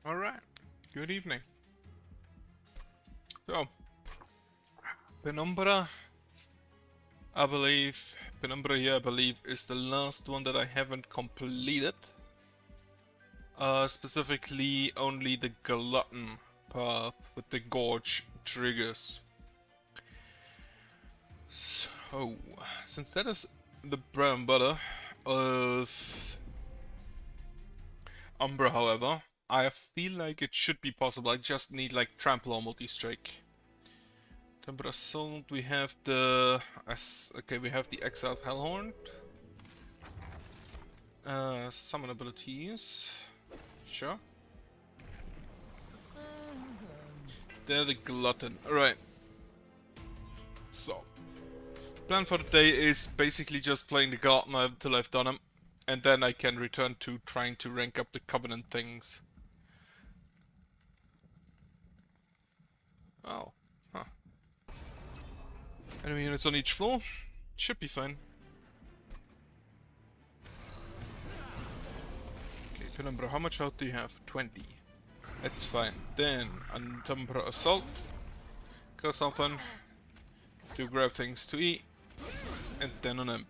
Alright, good evening. So, Penumbra, Penumbra here I believe is the last one that I haven't completed. Specifically only the Glutton path with the Gorge triggers. So, since that is the bread and butter of Umbra, however, I feel like it should be possible. I just need like Trample or Multi-Strike. Temper Assault, we have the... we have the Exiled Hellhorn. Summon abilities. Sure. They're the Glutton. Alright. So. Plan for the day is basically just playing the Glutton until I've done him. And then I can return to trying to rank up the Covenant things. Oh. Huh. Enemy units on each floor. Should be fine. Okay, Penumbra, how much health do you have? 20. That's fine. Then, Umbra Assault. Kill something. To grab things to eat. And then an imp.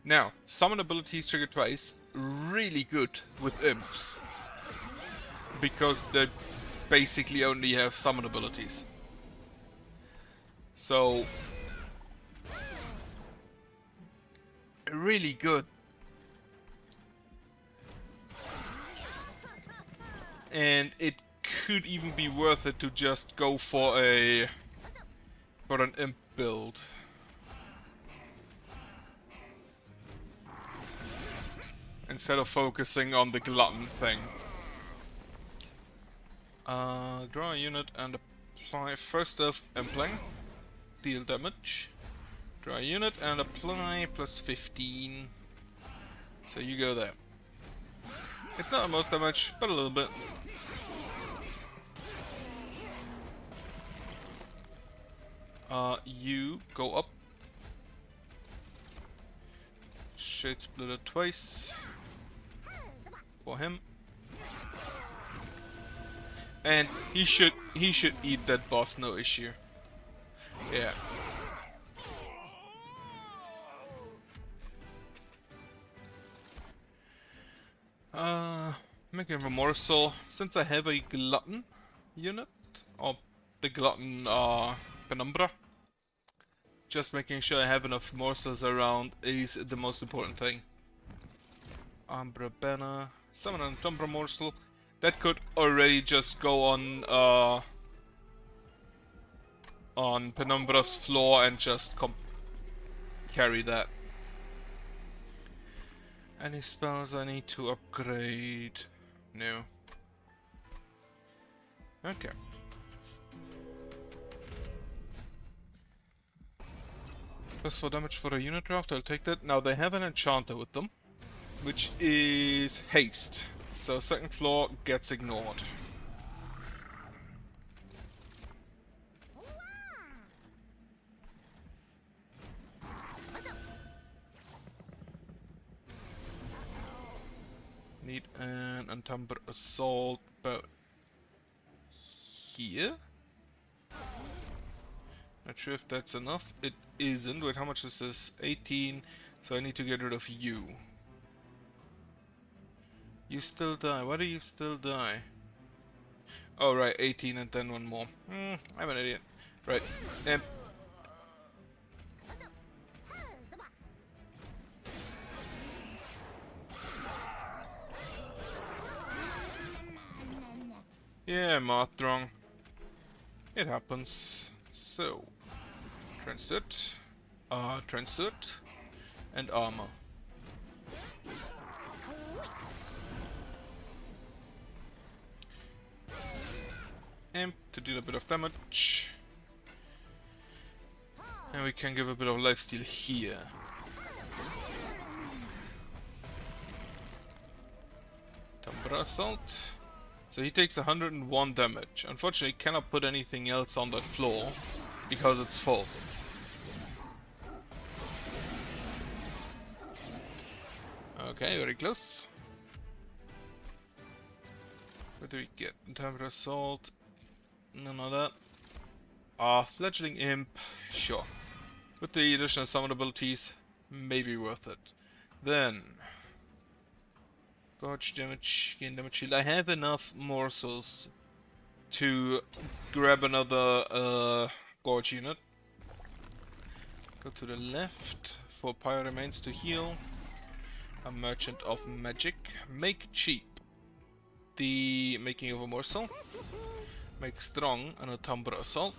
Now, summon abilities trigger twice. Really good with imps. Because they basically only have summon abilities. So... really good. And it could even be worth it to just go for an imp build. Instead of focusing on the Glutton thing. Draw a unit and apply first of Impling. Deal damage. Draw a unit and apply plus 15. So you go there. It's not the most damage, but a little bit. You go up. Shade Splitter twice. For him. And he should eat that boss, no issue. Yeah. Making a morsel. Since I have a Glutton unit, or the Glutton Penumbra, just making sure I have enough morsels around is the most important thing. Umbra banner, summon an Umbra morsel. That could already just go on Penumbra's floor and just carry that. Any spells I need to upgrade? No. Okay. Plus 4 damage for a unit draft, I'll take that. Now they have an enchanter with them, which is haste. So second floor gets ignored. Need an Umbra Assault about here. Not sure if that's enough. It isn't. Wait, how much is this? 18. So I need to get rid of you. You still die. Why do you still die? Oh, right. 18 and then one more. I'm an idiot. Right. And yeah, marked wrong. It happens. So, transit, and armor. Imp to deal a bit of damage. And we can give a bit of lifesteal here. Umbra Assault. So he takes 101 damage. Unfortunately, cannot put anything else on that floor because it's full. Okay, very close. We're What do we get? Temper Assault. None of that. Fledgling Imp. Sure. With the additional summon abilities, maybe worth it. Then, Gorge damage, gain damage shield. I have enough morsels to grab another Gorge unit. Go to the left for Pyro Remains to heal. A Merchant of Magic. Make cheap the making of a morsel. Make strong an Umbra Assault.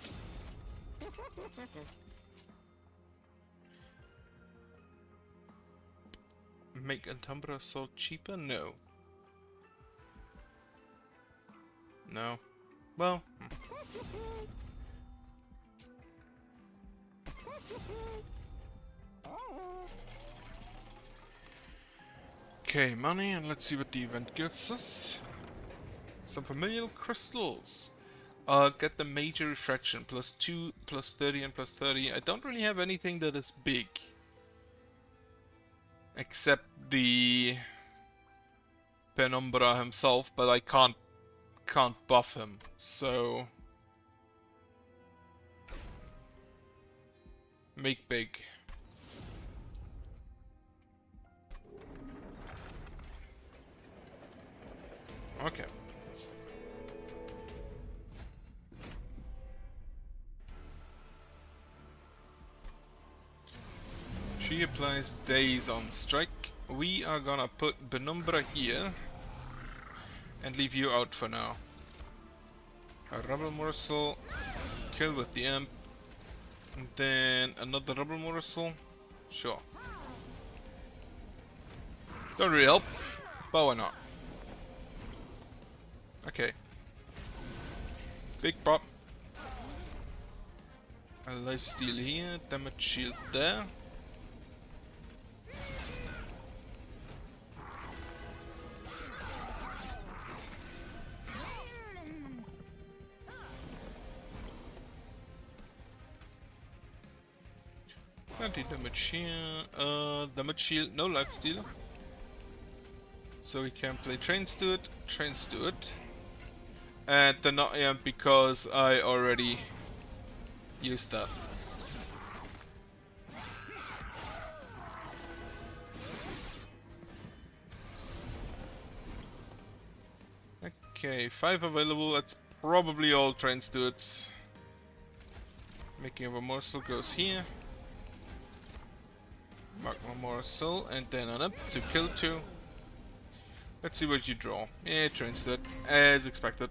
Make Umbra Assault cheaper? No. No. Well. Okay, money, and let's see what the event gives us. Some familial crystals. Get the major refraction, +2, +30, and +30. I don't really have anything that is big. Except the Penumbra himself, but I can't buff him, so make big. Okay. She applies days on strike. We are gonna put Penumbra here and leave you out for now. A rubber morsel, kill with the imp, and then another rubber morsel. Sure. Don't really help, but why not? Okay. Big pop. A lifesteal here, damage shield there. Damage here, damage shield, no lifesteal. So we can play trains to it. And the not amp because I already used that. Okay, 5 available, that's probably all trains to it. Making of a morsel goes here. Mark one morsel and then on up to kill 2. Let's see what you draw. Yeah, trains to it, as expected.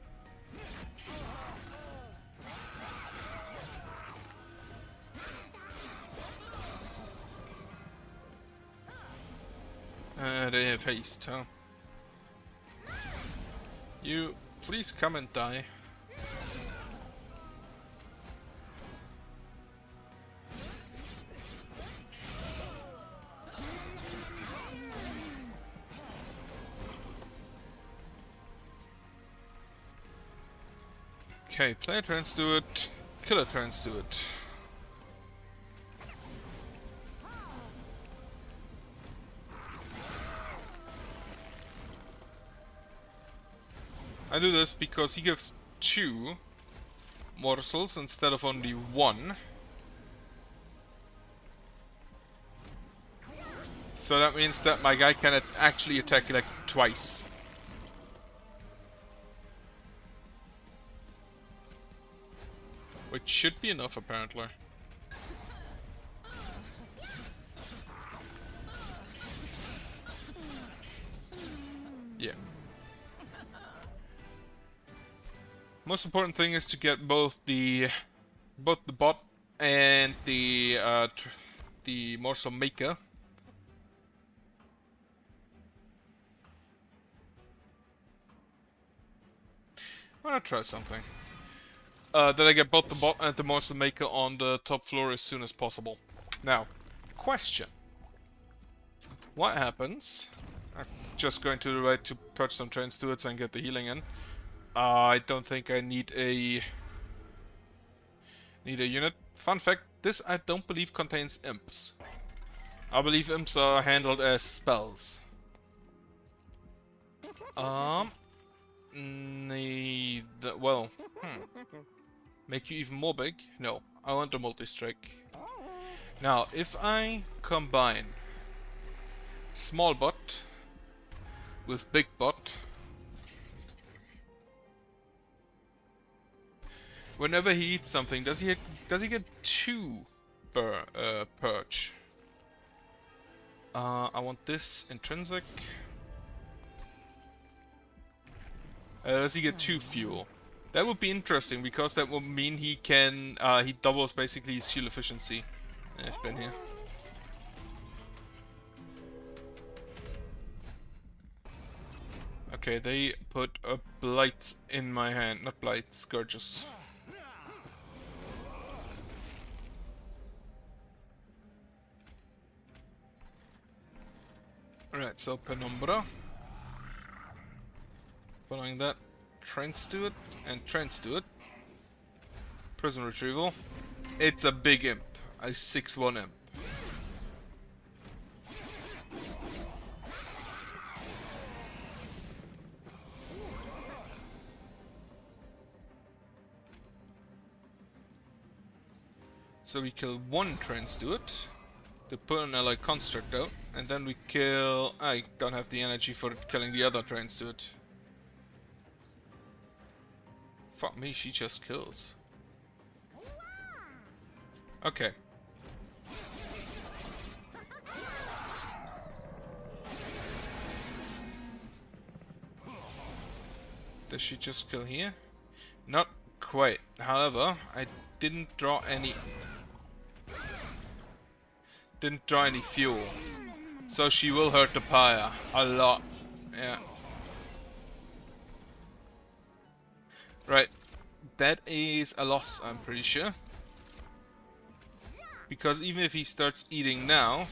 They have haste, huh? You, please come and die. Okay, player turns to it, killer turns to it. I do this because he gives 2 morsels instead of only 1. So that means that my guy can actually attack like twice. Which should be enough, apparently. Yeah. Most important thing is to get both the bot and the morsel maker. I'm gonna try something. That I get both the bot and the morsel maker on the top floor as soon as possible. Now, question. What happens? I'm just going to the right to purge some trains to it and get the healing in. I don't think I need a unit. Fun fact, this I don't believe contains imps. I believe imps are handled as spells. Neither. Well, make you even more big? No, I want a multi-strike. Now, if I combine small bot with big bot, whenever he eats something, does he get 2 per perch? I want this intrinsic. Does he get 2 fuel? That would be interesting because that would mean he can he doubles basically his fuel efficiency. I've been here. Okay, they put a blight in my hand, not blight, scourges. Alright, so Penumbra. Following that, Trance to it, and Trance to it. Prison Retrieval. It's a big imp. A 6-1 imp. So we kill 1 Trance to it. To put an allied construct out, and then we kill... I don't have the energy for killing the other Trance to it. Fuck me, she just kills. Okay. Does she just kill here? Not quite. However, I didn't draw any fuel. So she will hurt the pyre a lot. Yeah. Right. That is a loss, I'm pretty sure. Because even if he starts eating now,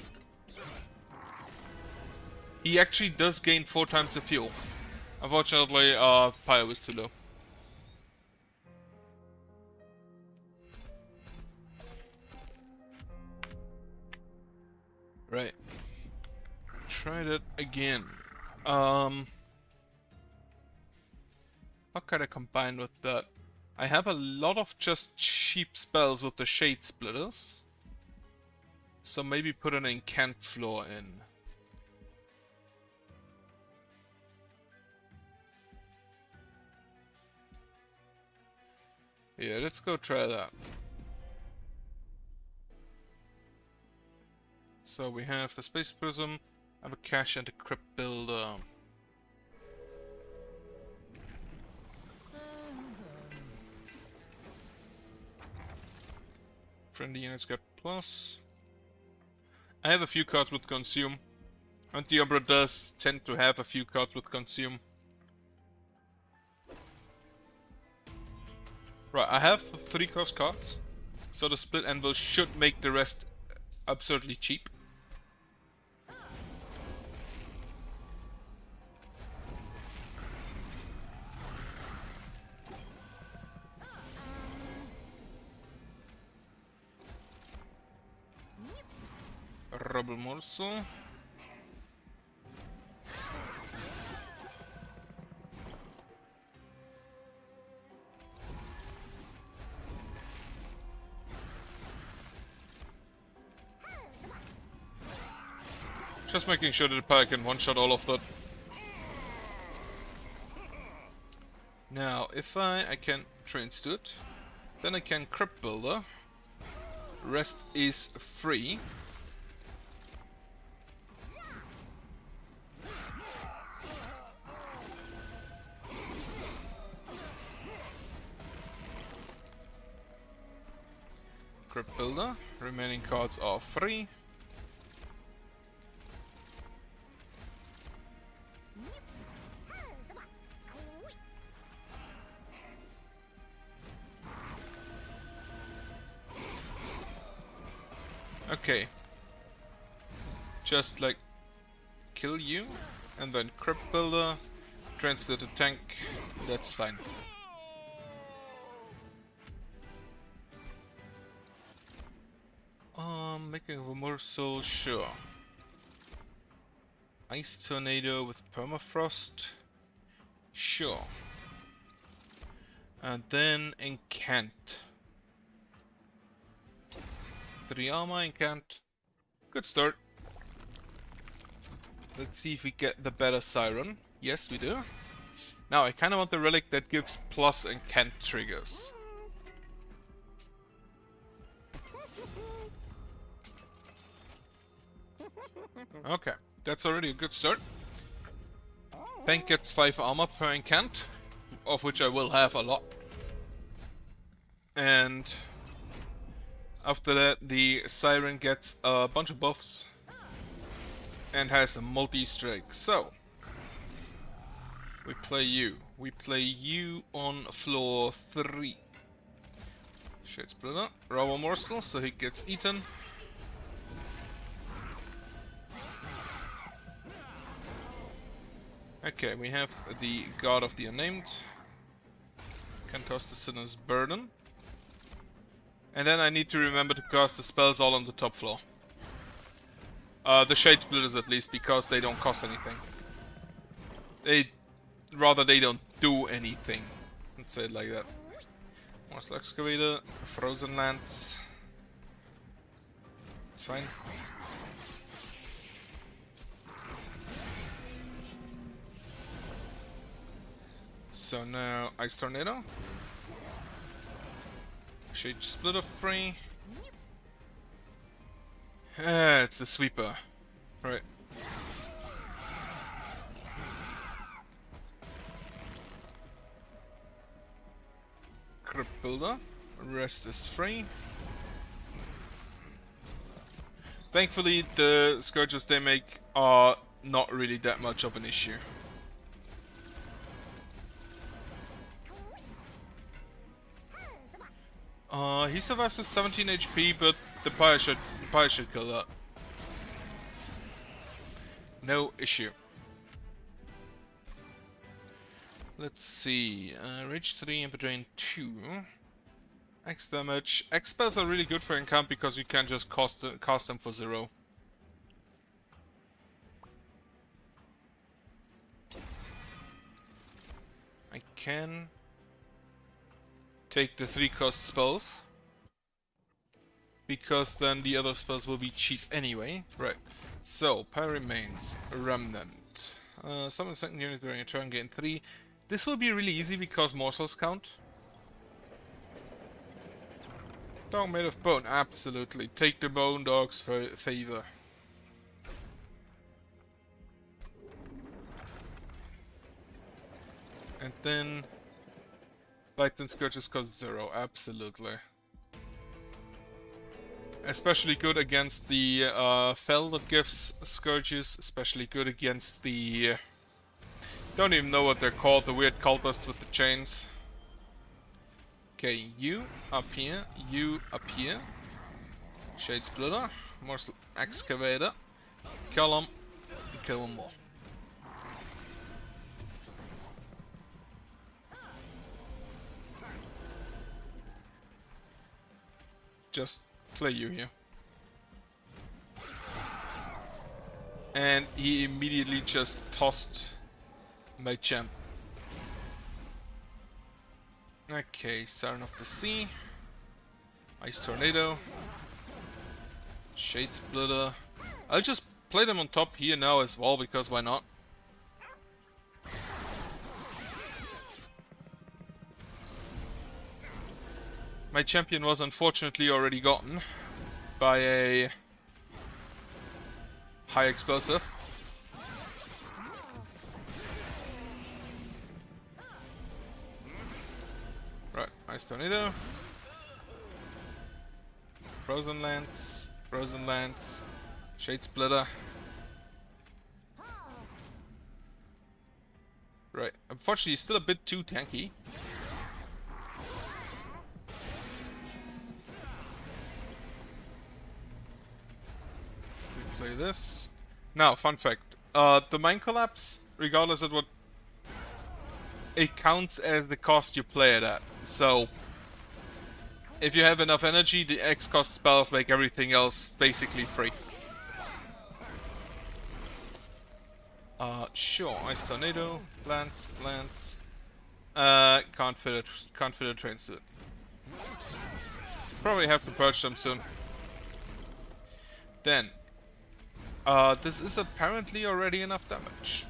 he actually does gain 4 times the fuel. Unfortunately, pyre was too low. Right. Try that again. What can I combine with that? I have a lot of just cheap spells with the Shade Splitters. So maybe put an Incant Floor in. Yeah, let's go try that. So we have the Space Prism, I have a Cache and a Crypt Builder. Friendly units get plus. I have a few cards with Consume. And the Umbra does tend to have a few cards with Consume. Right, I have 3-cost cards. So the Split Anvil should make the rest absurdly cheap. Rubble Morsel. Just making sure that the pyre can one-shot all of that. Now, if I can Trance to it, then I can Crypt Builder. Rest is free. Crypt Builder. Remaining cards are free. Okay. Just like kill you and then Crypt Builder, transfer to tank, that's fine. Making a morsel, sure. Ice Tornado with Permafrost, sure. And then Incant. 3 armor, Incant. Good start. Let's see if we get the better Siren. Yes, we do. Now, I kind of want the relic that gives plus Incant triggers. Okay, that's already a good start. Tank gets 5 armor per Incant, of which I will have a lot. And after that, the Siren gets a bunch of buffs and has a multi-strike. So, we play you. We play you on floor 3. Shade Splitter. Robo Morsel, so he gets eaten. Okay, we have the God of the Unnamed. Can toss the Sinner's Burden. And then I need to remember to cast the spells all on the top floor. The Shade Splitters at least, because they don't cost anything. They don't do anything. Let's say it like that. Morsel Excavator, Frozen Lance. It's fine. So now Ice Tornado. Shade Splitter free. It's the sweeper. Right. Crypt Builder. Rest is free. Thankfully, the scourges they make are not really that much of an issue. He survives with 17 HP, but the pyre should kill that. No issue. Let's see. Rage 3 and Drain 2. X damage. X spells are really good for Encamp because you can just cast them for 0. I can take the 3 cost spells, because then the other spells will be cheap anyway. Right. So, Pyre remains. Remnant. Summon a second unit during a turn, gain 3. This will be really easy because morsels count. Dog made of bone. Absolutely. Take the bone dog's favor. And then Lightning Scourges cost 0. Absolutely. Especially good against the Fel that gives Scourges. Especially good against the... don't even know what they're called. The weird cultists with the chains. Okay, you up here. You up here. Shade Splitter. Morsel Excavator. Kill him. Kill him more. Just play you here. And he immediately just tossed my champ. Okay, Siren of the Sea. Ice Tornado. Shade Splitter. I'll just play them on top here now as well, because why not? My champion was unfortunately already gotten by a high explosive. Right, Ice Tornado. Frozen Lance, Shade Splitter. Right, unfortunately he's still a bit too tanky. Play this. Now, fun fact. The Mind Collapse, regardless of what... it counts as the cost you play it at. So, if you have enough energy, the X cost spells make everything else basically free. Sure. Ice Tornado. Lance. Can't fit a train suit. Probably have to purge them soon. Then, this is apparently already enough damage.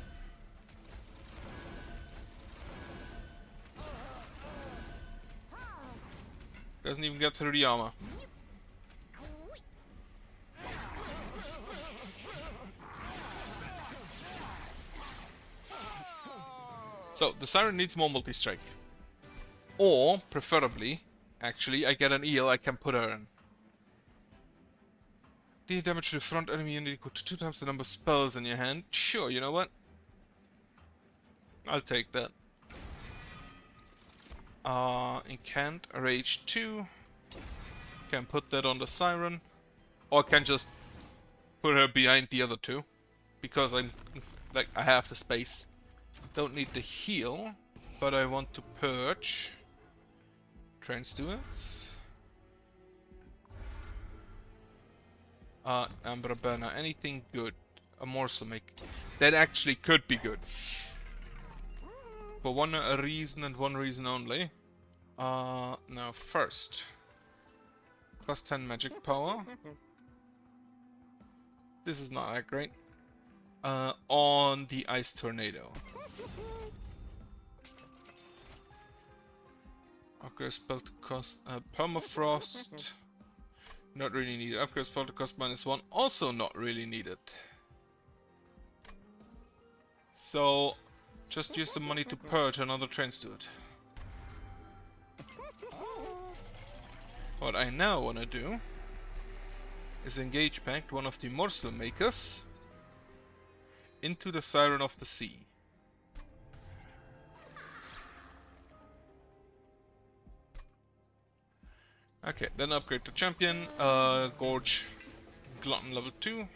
Doesn't even get through the armor. So, the Siren needs more multi-strike. Or, preferably, actually, I get an eel I can put her in. Deal damage to the front enemy unit equal to 2 times the number of spells in your hand. Sure, you know what? I'll take that. Incant, Rage 2. Can put that on the Siren. Or can just put her behind the other two. Because I have the space. Don't need the heal, but I want to purge. Train stewards. Umbra banner, anything good? A morsel make. That actually could be good. For one reason and one reason only. Now first. Plus 10 magic power. This is not that great. On the ice tornado. Upgrade spell to cost permafrost. Not really needed. Upgrade spell to cost -1. Also not really needed. So just use the money to purge another train steward. What I now want to do is engage pact one of the morsel makers into the Siren of the Sea. Okay, then upgrade the champion, Gorge Glutton level 2.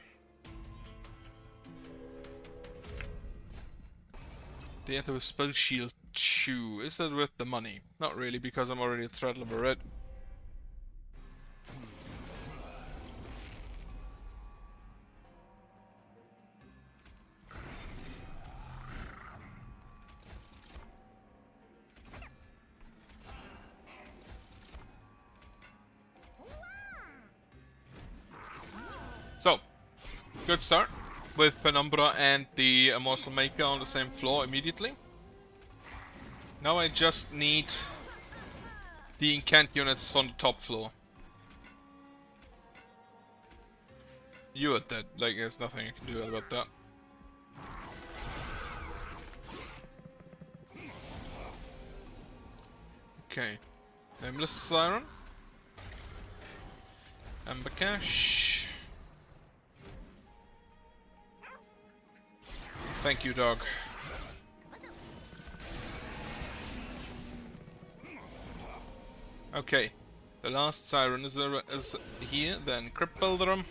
They enter with spell shield 2. Is that worth the money? Not really, because I'm already at threat level red. So, good start with Penumbra and the Morsel Maker on the same floor immediately. Now I just need the incant units from the top floor. You are dead, like there's nothing I can do about that. Okay, Nameless Siren. Amber Cash. Thank you, dog. Okay, the last Siren is here, then Crypt Builder him.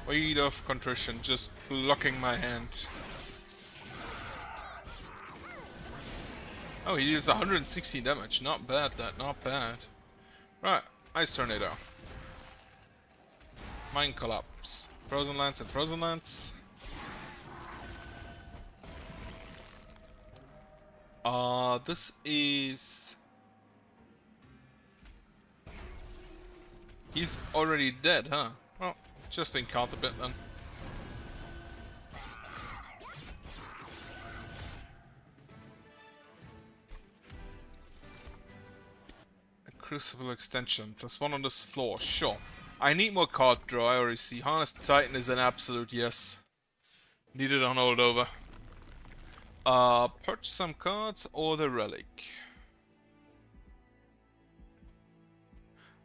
Weight of Contrition, just blocking my hand. Oh, he deals 160 damage. Not bad, that. Not bad. Right, Ice Tornado. Mind Collapse. Frozen Lance and Frozen Lance. This is... He's already dead, huh? Well, just incant a bit then. A Crucible Extension, +1 on this floor, sure. I need more card draw, I already see. Harness the Titan is an absolute yes. Need it on hold over. Purchase some cards or the Relic.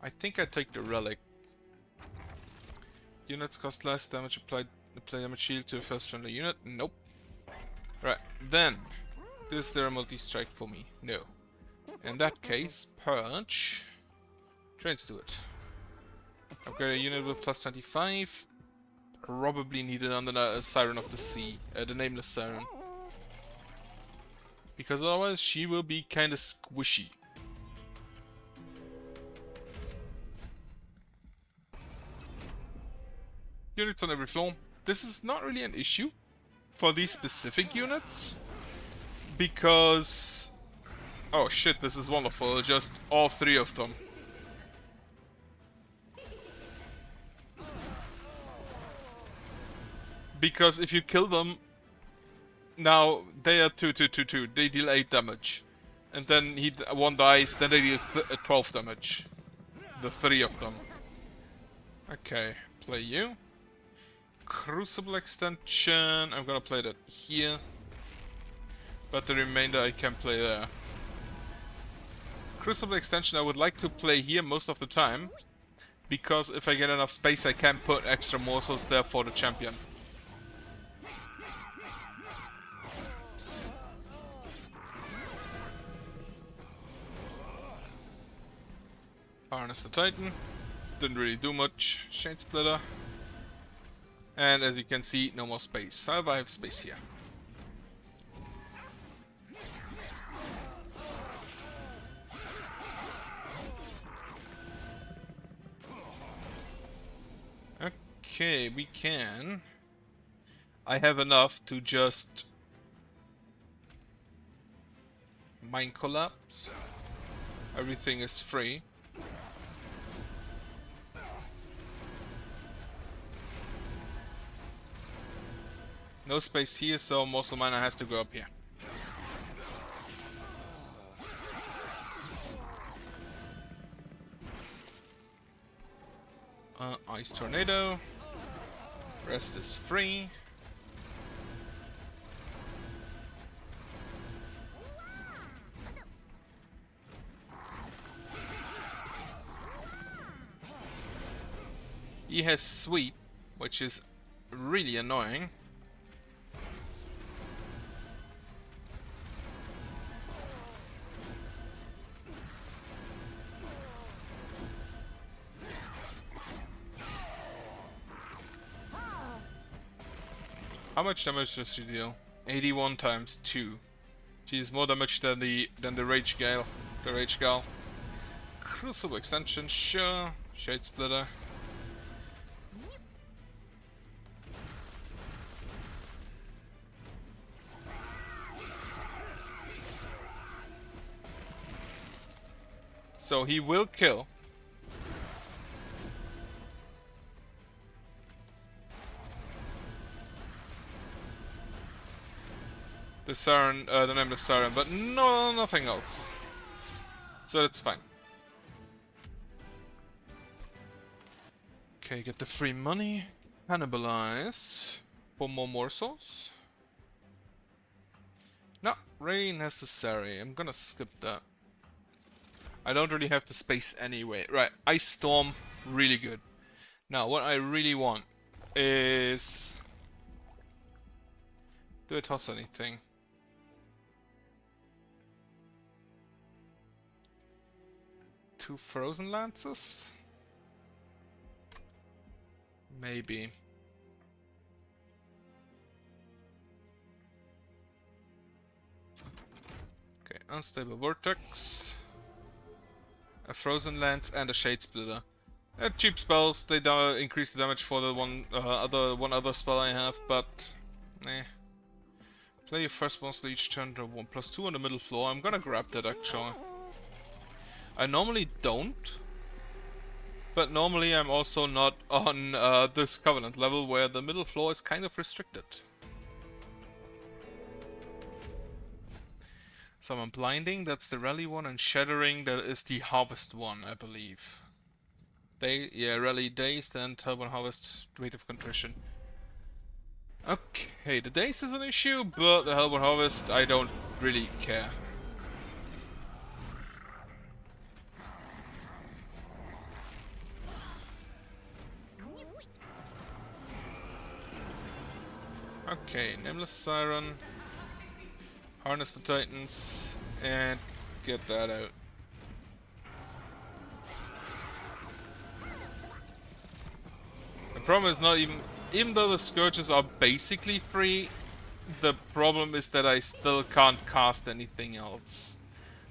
I think I take the Relic. Units cost less damage applied. Apply damage shield to the first friendly unit. Nope. Right, then. Is there a multi-strike for me? No. In that case, purge. Trains do it. Upgrade a unit with +25. Probably needed under the Siren of the Sea. The Nameless Siren. Because otherwise she will be kinda squishy. Units on every floor. This is not really an issue for these specific units. Because... oh shit, this is wonderful. Just all three of them. Because if you kill them, now they are 2. They deal 8 damage. And then one dies, then they deal 12 damage. The 3 of them. Okay, play you. Crucible extension, I'm gonna play that here. But the remainder I can play there. Crucible extension I would like to play here most of the time. Because if I get enough space I can put extra morsels there for the champion. Harness the Titan. Didn't really do much. Shade Splitter. And as you can see, no more space. However, I have space here. Okay, we can. I have enough to just mine collapse. Everything is free. No space here, so Morsel Miner has to go up here. Ice Tornado. Rest is free. He has Sweep, which is really annoying. How much damage does she deal? 81 times 2. She is more damage than the Rage Gale. The Rage Gale. Crucible extension, sure. Shade Splitter. So he will kill. The Siren, the Nameless Siren, but no, nothing else. So that's fine. Okay, get the free money. Cannibalize. For more morsels. Not really necessary. I'm gonna skip that. I don't really have the space anyway. Right, Ice Storm, really good. Now, what I really want is... do I toss anything? Two Frozen Lances? Maybe. Okay, Unstable Vortex. A Frozen Lance and a Shade Splitter. Cheap spells, they increase the damage for the one other spell I have, but... eh. Play your first monster each turn to 1+2 on the middle floor. I'm gonna grab that actually. I normally don't, but normally I'm also not on this Covenant level where the middle floor is kind of restricted. So I'm Blinding, that's the Rally one, and Shattering, that is the Harvest one, I believe. Rally, Dazed, and Turbo Harvest, Weight of Contrition. Okay, the Dazed is an issue, but the Hellborn Harvest, I don't really care. Okay, Nameless Siren, harness the Titans, and get that out. The problem is not even though the Scourges are basically free, The problem is that I still can't cast anything else.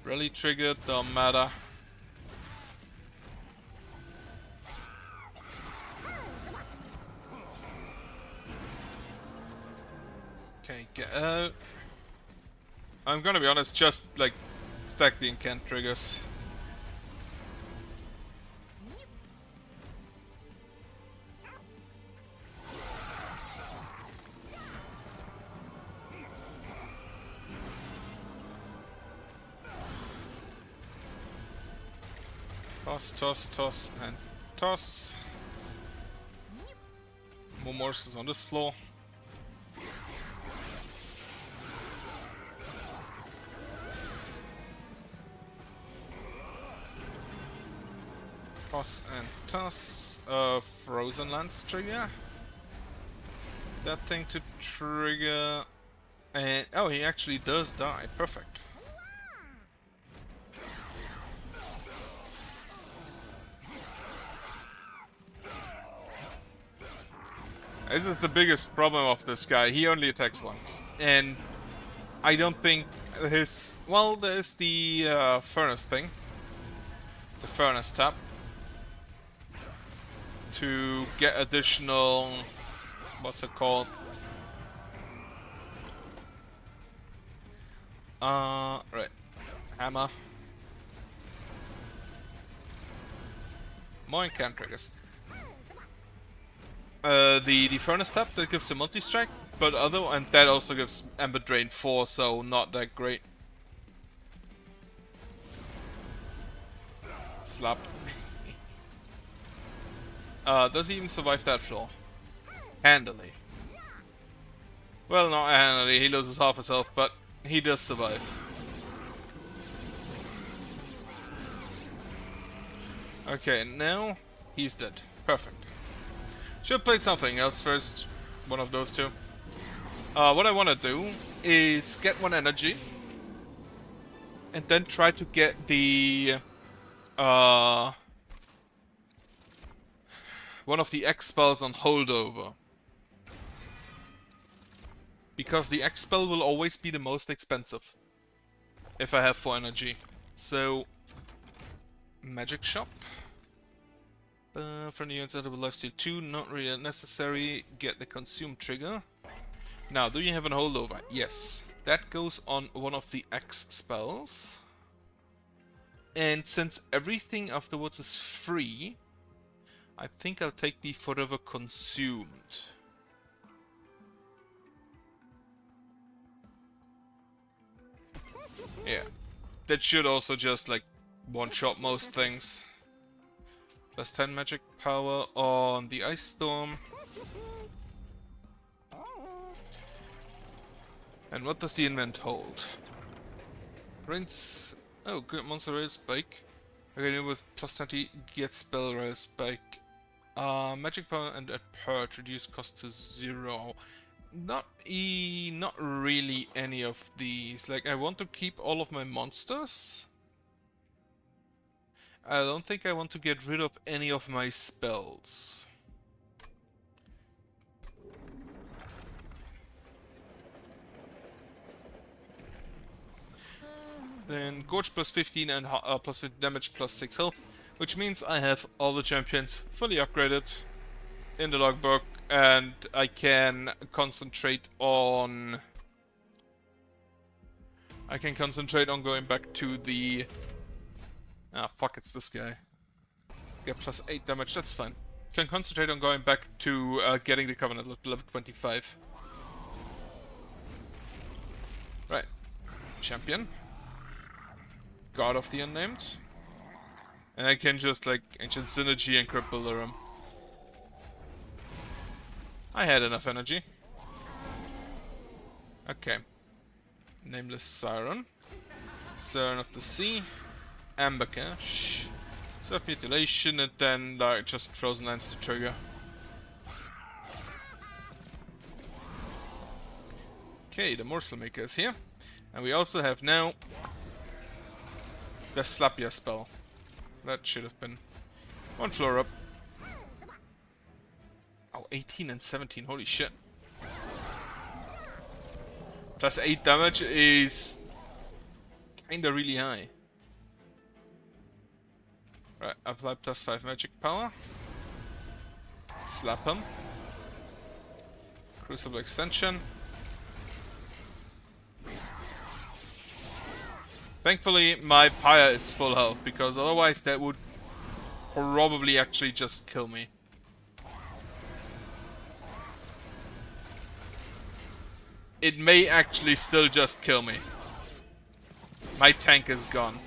Rally triggered, don't matter. Okay, get out. I'm gonna be honest, just like stack the incant triggers. Toss, toss, toss, and toss. More monsters on this floor. Toss and toss. Frozen Lance trigger. That thing to trigger. And oh, he actually does die. Perfect. This is the biggest problem of this guy. He only attacks once, and I don't think his... Well, there's the furnace thing. The furnace tap. To get additional... What's it called? Right. Hammer. More incant triggers. The furnace tap that gives a multi-strike, but and that also gives Ember Drain 4, so not that great. Slap. Does he even survive that floor? Handily. Well, not handily, he loses half his health, but he does survive. Okay, now he's dead. Perfect. Should have played something else first. One of those two. What I want to do is get one energy. And then try to get the... one of the X spells on holdover. Because the X spell will always be the most expensive. If I have 4 energy. So... Magic Shop. Friendly units that will lifesteal 2, not really necessary. Get the consume trigger. Now, do you have an holdover? Yes. That goes on one of the X spells. And since everything afterwards is free, I think I'll take the forever consumed. Yeah. That should also just like one-shot most things. Plus 10 magic power on the Ice Storm. And what does the invent hold? Prince... Oh, good monster rail spike. Okay, with plus 20 get spell rail spike. Magic power and a purge reduce cost to 0. Not really any of these. Like, I want to keep all of my monsters. I don't think I want to get rid of any of my spells. Then Gorge plus 15 and plus 50 damage plus 6 health, which means I have all the champions fully upgraded in the logbook, and I can concentrate on... going back to the... Ah, fuck, it's this guy. Get plus 8 damage, that's fine. Can concentrate on going back to getting the Covenant level 25. Right. Champion. God of the Unnamed. And I can just, like, Ancient Synergy and Cripple the Rim. I had enough energy. Okay. Nameless Siren. Siren of the Sea. Amber Cash. Self Mutilation, and then like, just Frozen Lance to trigger. Okay, the Morsel Maker is here. And we also have now the Slapia spell. That should have been one floor up. Oh, 18 and 17, holy shit. Plus 8 damage is kinda really high. Right, apply plus 5 magic power. Slap him. Crucible extension. Thankfully, my pyre is full health, because otherwise that would probably actually just kill me. It may actually still just kill me. My tank is gone.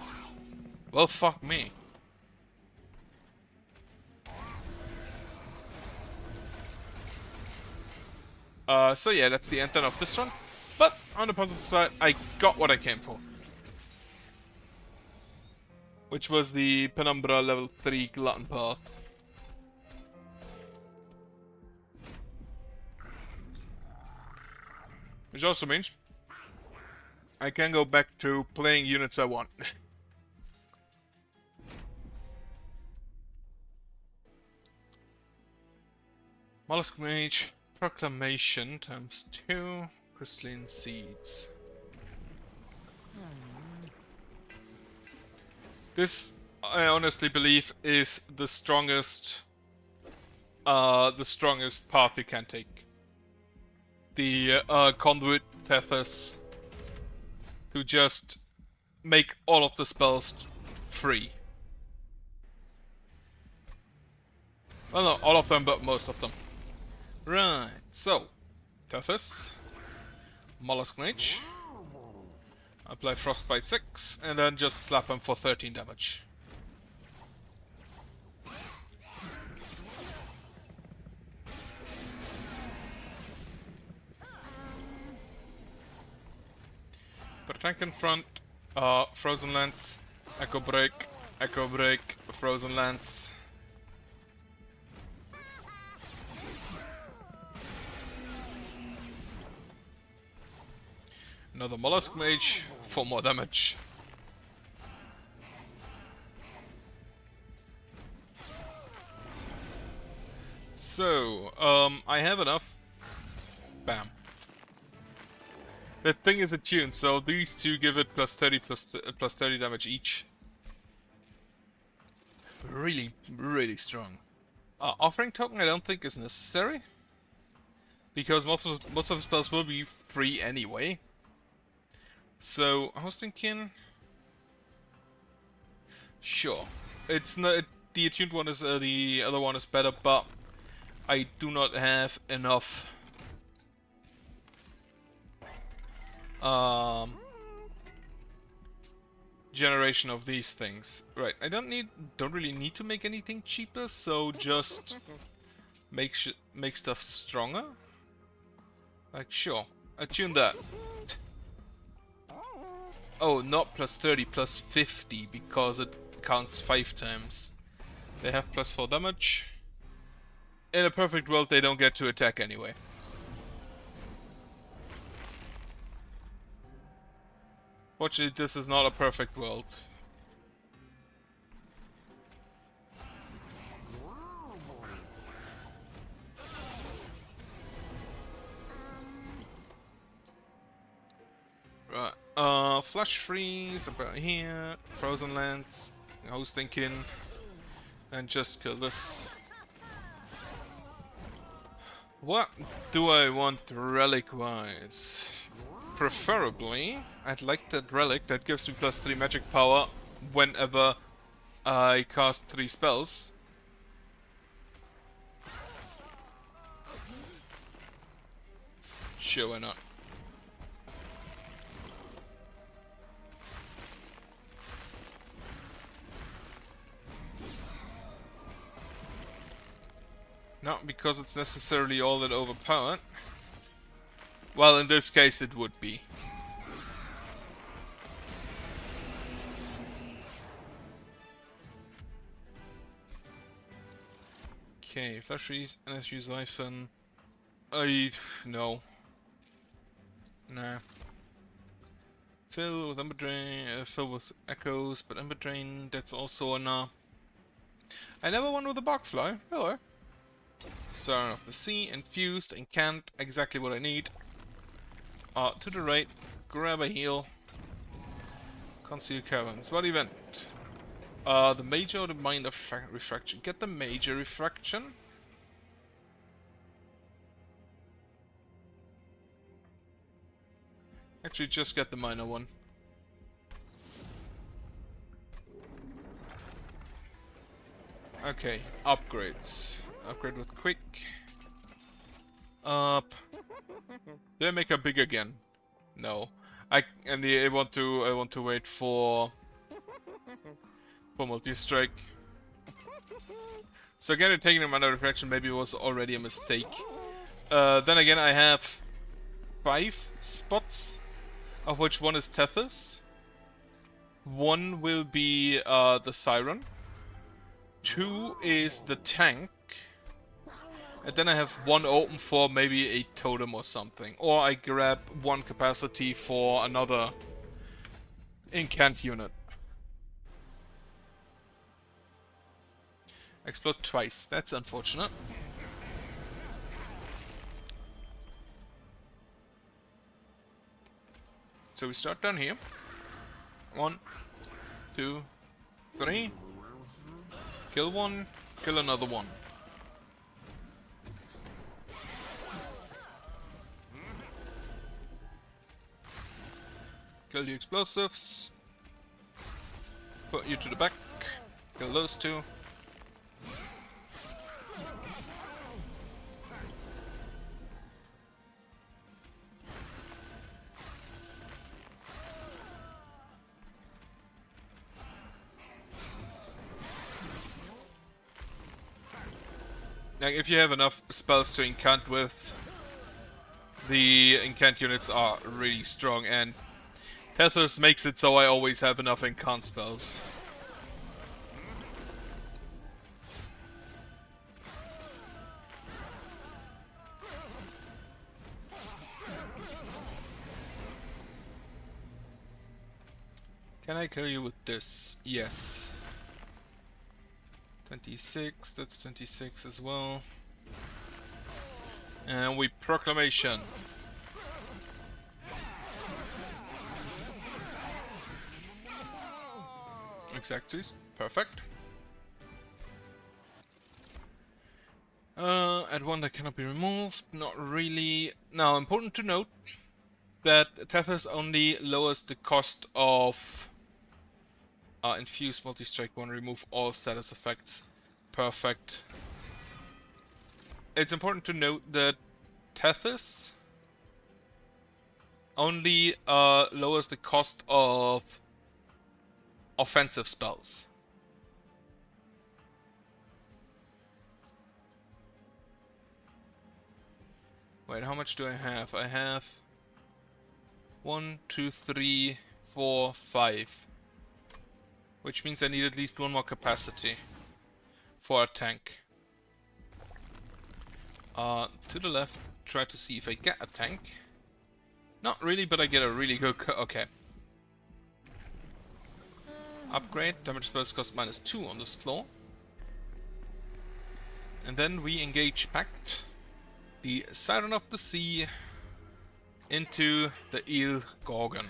Well, fuck me. So yeah, that's the end then of this run. But on the positive side, I got what I came for. Which was the Penumbra level 3 Glutton Path. Which also means I can go back to playing units I want. Mollusk Mage, Proclamation times 2, Crystalline Seeds. This, I honestly believe, is the strongest path you can take. The Conduit Tethys to just make all of the spells free. Well, not all of them, but most of them. Right, so Tethys, Mollusk Mage, apply Frostbite 6, and then just slap him for 13 damage. Put a tank in front, Frozen Lance, Echo Break, Frozen Lance. Another Mollusk Mage for more damage. So, I have enough. Bam. That thing is attuned, so these two give it plus 30 plus 30 damage each. Really, really strong. Offering token I don't think is necessary, because most of the spells will be free anyway. So, hosting kin. Sure, it's not the attuned one is the other one is better, but I do not have enough generation of these things. Right, I don't really need to make anything cheaper, so just make stuff stronger. Like, sure, attune that. Oh, not plus 30, plus 50, because it counts 5 times. They have plus 4 damage. In a perfect world, they don't get to attack anyway. Fortunately, this is not a perfect world. Right, Flash Freeze about here, Frozen Lance, I was thinking, and just kill this. What do I want relic-wise? Preferably, I'd like that relic that gives me plus 3 magic power whenever I cast 3 spells. Sure, why not? Not because it's necessarily all that overpowered. Well, in this case it would be. Okay, Flash Freeze, Energy Siphon. No. Nah. Fill with Umbra Drain, fill with Echoes, but Umbra Drain, that's also a nah. I never won with a Barkfly. Hello. Siren of the Sea, infused, incant, exactly what I need. To the right, grab a heal. Conceal caverns. What event? The major or the minor refraction? Get the major refraction. Actually, just get the minor one. Okay, upgrades. Upgrade with quick. Up. Do I make her big again? No. I want to wait for multi-strike. So again, taking him under refraction maybe was already a mistake. Then again, I have 5 spots, of which one is Tethys. One will be the Siren. 2 is the tank. And then I have 1 open for maybe a totem or something. Or I grab 1 capacity for another incant unit. Explode twice. That's unfortunate. So we start down here. 1, 2, 3. Kill 1, kill another 1. Kill the explosives. Put you to the back. Kill those 2. Like, if you have enough spells to incant with, the incant units are really strong, and Tethys makes it so I always have enough incant spells. Can I kill you with this? Yes. 26, that's 26 as well. And we proclamation. Exactly, perfect. Add 1 that cannot be removed, not really. Now, important to note that Tethys only lowers the cost of infuse multi-strike 1, remove all status effects. Perfect. It's important to note that Tethys only lowers the cost of offensive spells. Wait, how much do I have? I have 1, 2, 3, 4, 5. Which means I need at least 1 more capacity for a tank. To the left, try to see if I get a tank. Not really, but I get a really good... Okay. Upgrade. Damage spells cost -2 on this floor. And then we engage Pact. The Siren of the Sea into the Eel Gorgon.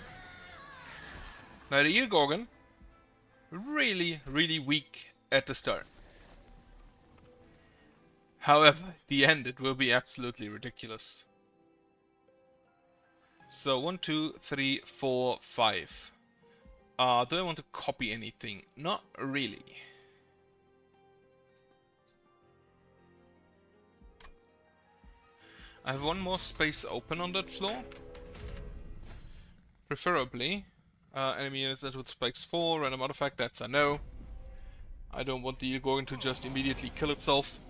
Now the Eel Gorgon, really weak at the start. However, the end it will be absolutely ridiculous. So 1, 2, 3, 4, 5. Do I want to copy anything? Not really. I have 1 more space open on that floor. Preferably. Enemy units that with spikes 4, random artifact, that's a no. I don't want the Gorgon to just immediately kill itself.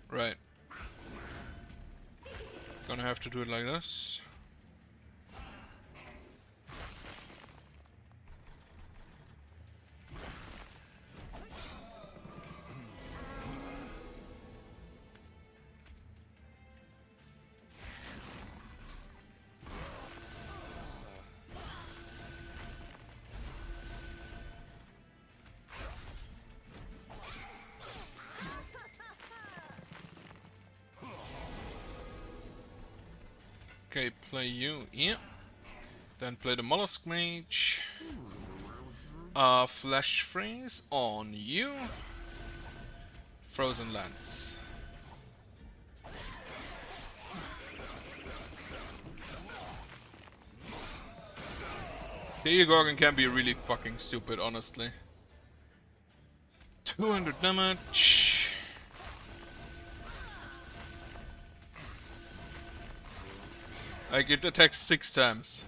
Right. Gonna have to do it like this. play you, yeah. Then play the Mollusk Mage. Flash Freeze on you. Frozen Lance. The Gorgon can be really fucking stupid, honestly. 200 damage. Like, it attacks 6 times.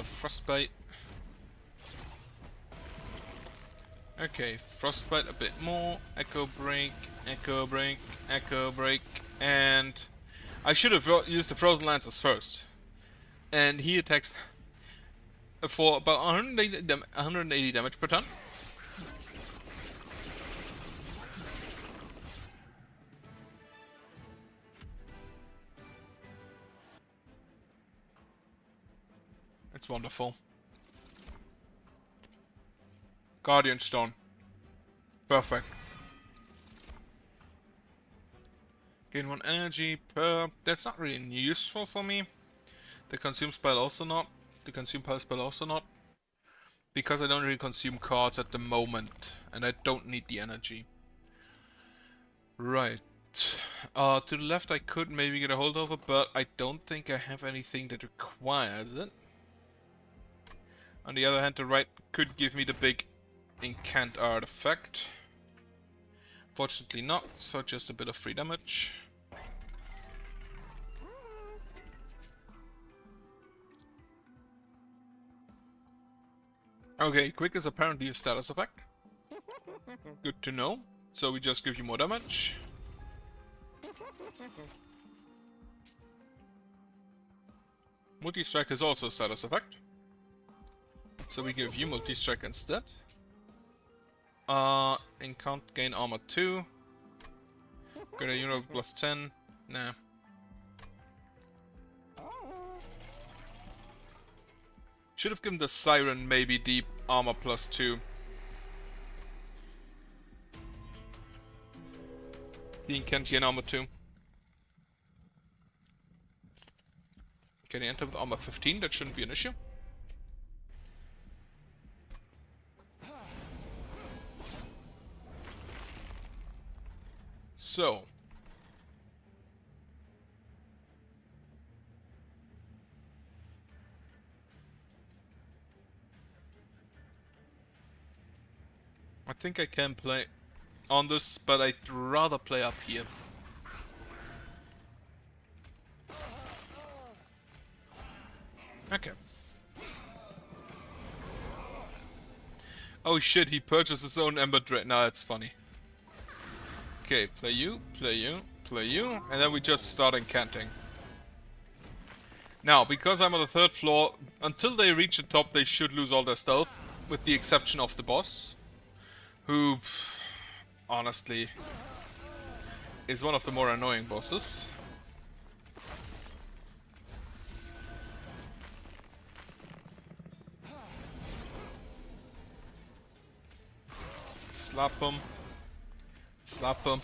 Frostbite. Okay, Frostbite a bit more. Echo Break, Echo Break, Echo Break, and I should have used the Frozen Lancers first. And he attacks for about 180 damage per turn. It's wonderful. Guardian Stone. Perfect. Gain 1 energy per... That's not really useful for me. The consume spell also not. The consume power spell also not. Because I don't really consume cards at the moment. And I don't need the energy. Right. To the left I could maybe get a holdover, but I don't think I have anything that requires it. On the other hand, the right could give me the big incant artifact. Fortunately not, so just a bit of free damage. Okay, quick is apparently a status effect. Good to know. So we just give you more damage. Multi-strike is also a status effect. So we give you multi-strike instead. Incant gain armor 2. Get a unit plus 10. Nah. Should have given the Siren maybe the armor plus 2. The incant gain armor 2. Can he enter with armor 15? That shouldn't be an issue. So. I think I can play on this, but I'd rather play up here. Okay. Oh shit, he purchased his own Ember Dragon. Nah, that's funny. Okay, play you, play you, play you, and then we just start incanting. Now, because I'm on the 3rd floor, until they reach the top they should lose all their stealth, with the exception of the boss. Who, honestly, is one of the more annoying bosses. Slap him. Slap him.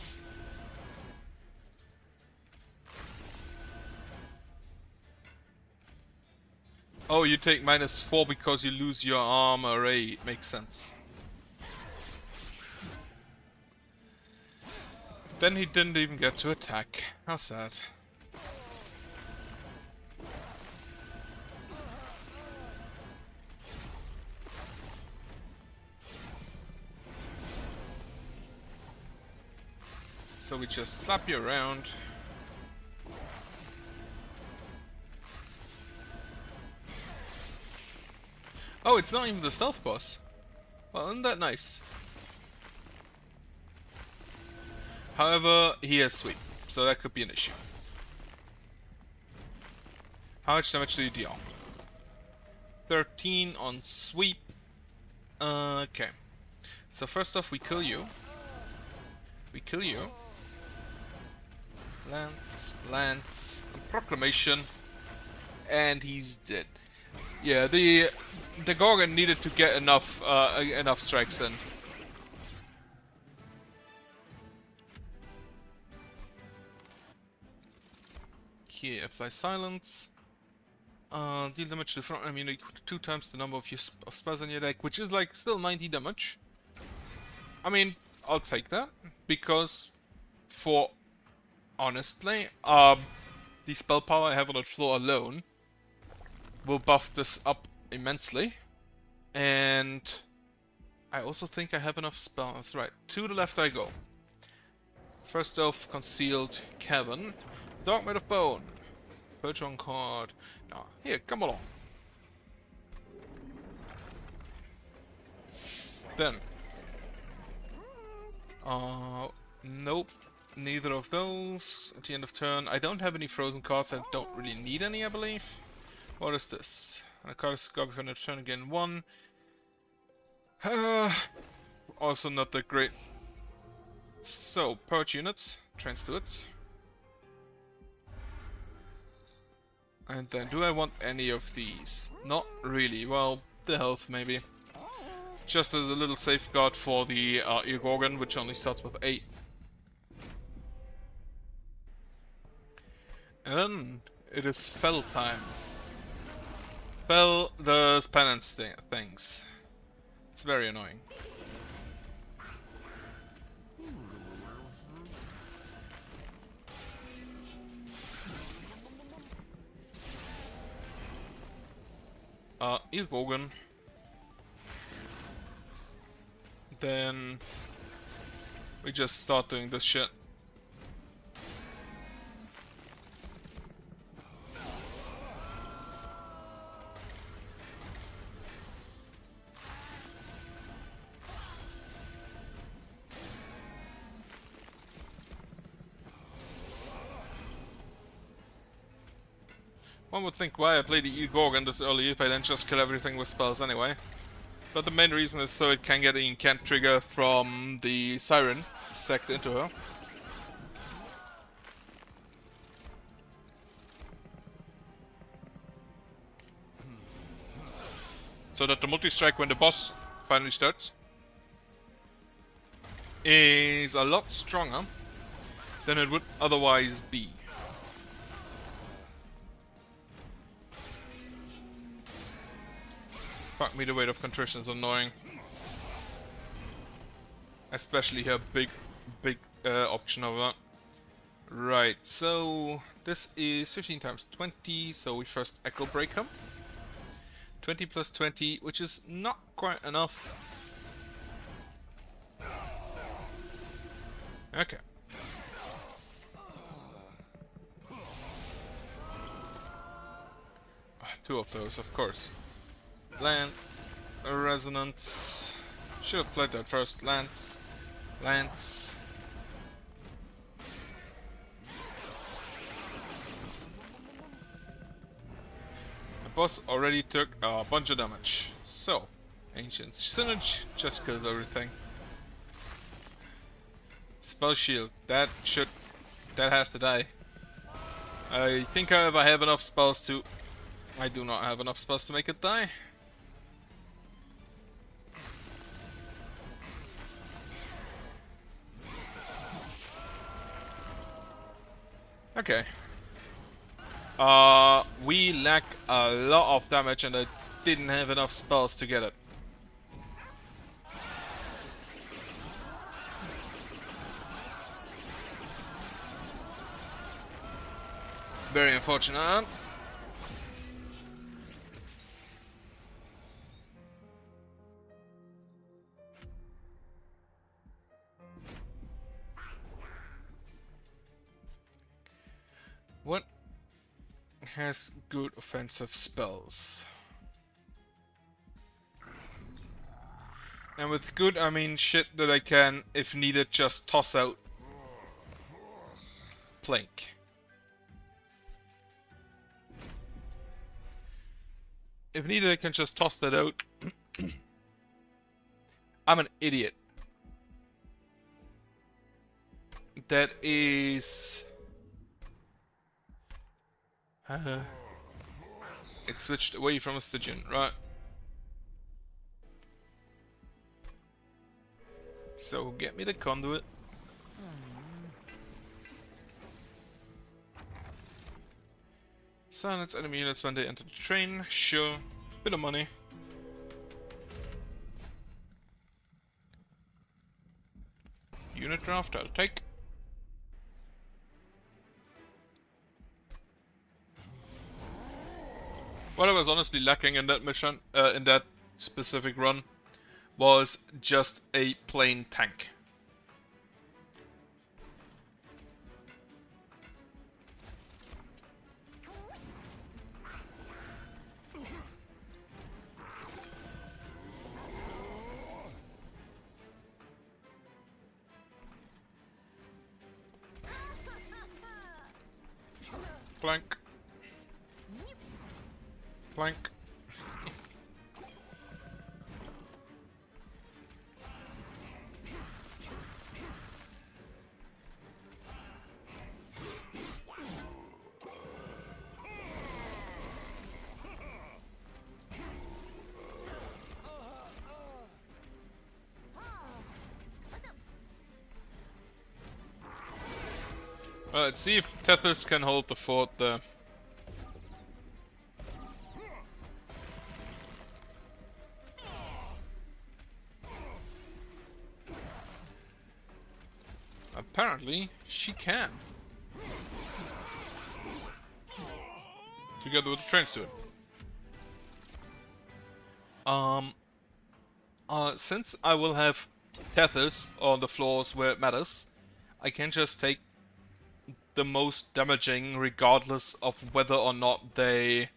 Oh, you take -4 because you lose your armor 8. Makes sense. Then he didn't even get to attack. How sad. So we just slap you around. Oh, it's not even the stealth boss. Well, isn't that nice? However, he has sweep, so that could be an issue. How much damage do you deal? 13 on sweep. Okay. So first off, we kill you. We kill you. Lance, Lance, Proclamation, and he's dead. Yeah, the Gorgon needed to get enough enough strikes in. Okay, apply silence. Deal damage to the front enemy equal to 2 times the number of your spells on your deck, which is like still 90 damage. I mean, I'll take that because, for honestly, the spell power I have on that floor alone will buff this up immensely, and I also think I have enough spells. Right, to the left I go. First off, concealed cavern, dog made of bone, perch on card. Now, here, come along. Then, nope, neither of those. At the end of turn, I don't have any frozen cards. I don't really need any, I believe. What is this? And a card is garbage when I turn again 1. Also not that great. So, purge units, train stewards. And then, do I want any of these? Not really. Well, the health maybe. Just as a little safeguard for the Gorgon, which only starts with 8. And then, it is Fell time. Fell does penance things. It's very annoying. Gorgon. Then we just start doing this shit. One would think why I play the Gorgon this early if I then just kill everything with spells anyway. But the main reason is so it can get an incant trigger from the Siren sacked into her. So that the multi-strike when the boss finally starts is a lot stronger than it would otherwise be. Fuck me, the weight of contrition is annoying. Especially her big option over that. Right, so this is 15 times 20, so we first Echo Break him. 20 plus 20, which is not quite enough. Okay. Two of those, of course. Land, Resonance. Should have played that first. Lance. Lance. The boss already took a bunch of damage. So, Ancient Synergy just kills everything. Spell Shield. That has to die. I think, however, I have enough spells to... I do not have enough spells to make it die. Okay. We lack a lot of damage and I didn't have enough spells to get it. Very unfortunate. What has good offensive spells? And with good, I mean shit that I can, if needed, just toss out. Plank. If needed, I can just toss that out. I'm an idiot. That is... it switched away from a Stygian, right? So get me the conduit. Silence enemy units when they enter the train. Sure. Bit of money. Unit draft, I'll take. What I was honestly lacking in that mission, in that specific run, was just a plain tank. Plank. Plank. Let's see if Tethys can hold the fort there. Apparently, she can. Together with the train suit. Since I will have Tethys on the floors where it matters, I can just take the most damaging regardless of whether or not they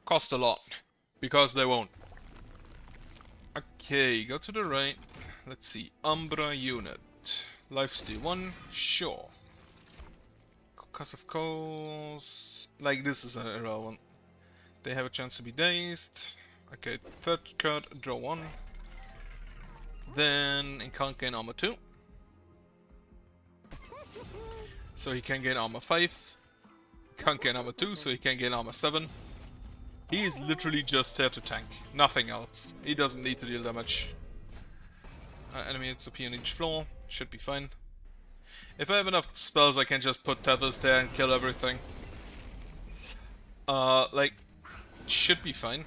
cost a lot. Because they won't. Okay, go to the right. Let's see. Umbra unit. Lifesteal 1, sure. Cost of coals. Like, this is irrelevant. They have a chance to be dazed. Okay, third card, draw 1. Then he can't gain armor 2. So he can gain armor 5. Can't gain armor 2, so he can gain armor 7. He is literally just here to tank. Nothing else. He doesn't need to deal damage. Enemy hits appear on each floor. Should be fine. If I have enough spells, I can just put Tethys there and kill everything. Like, should be fine.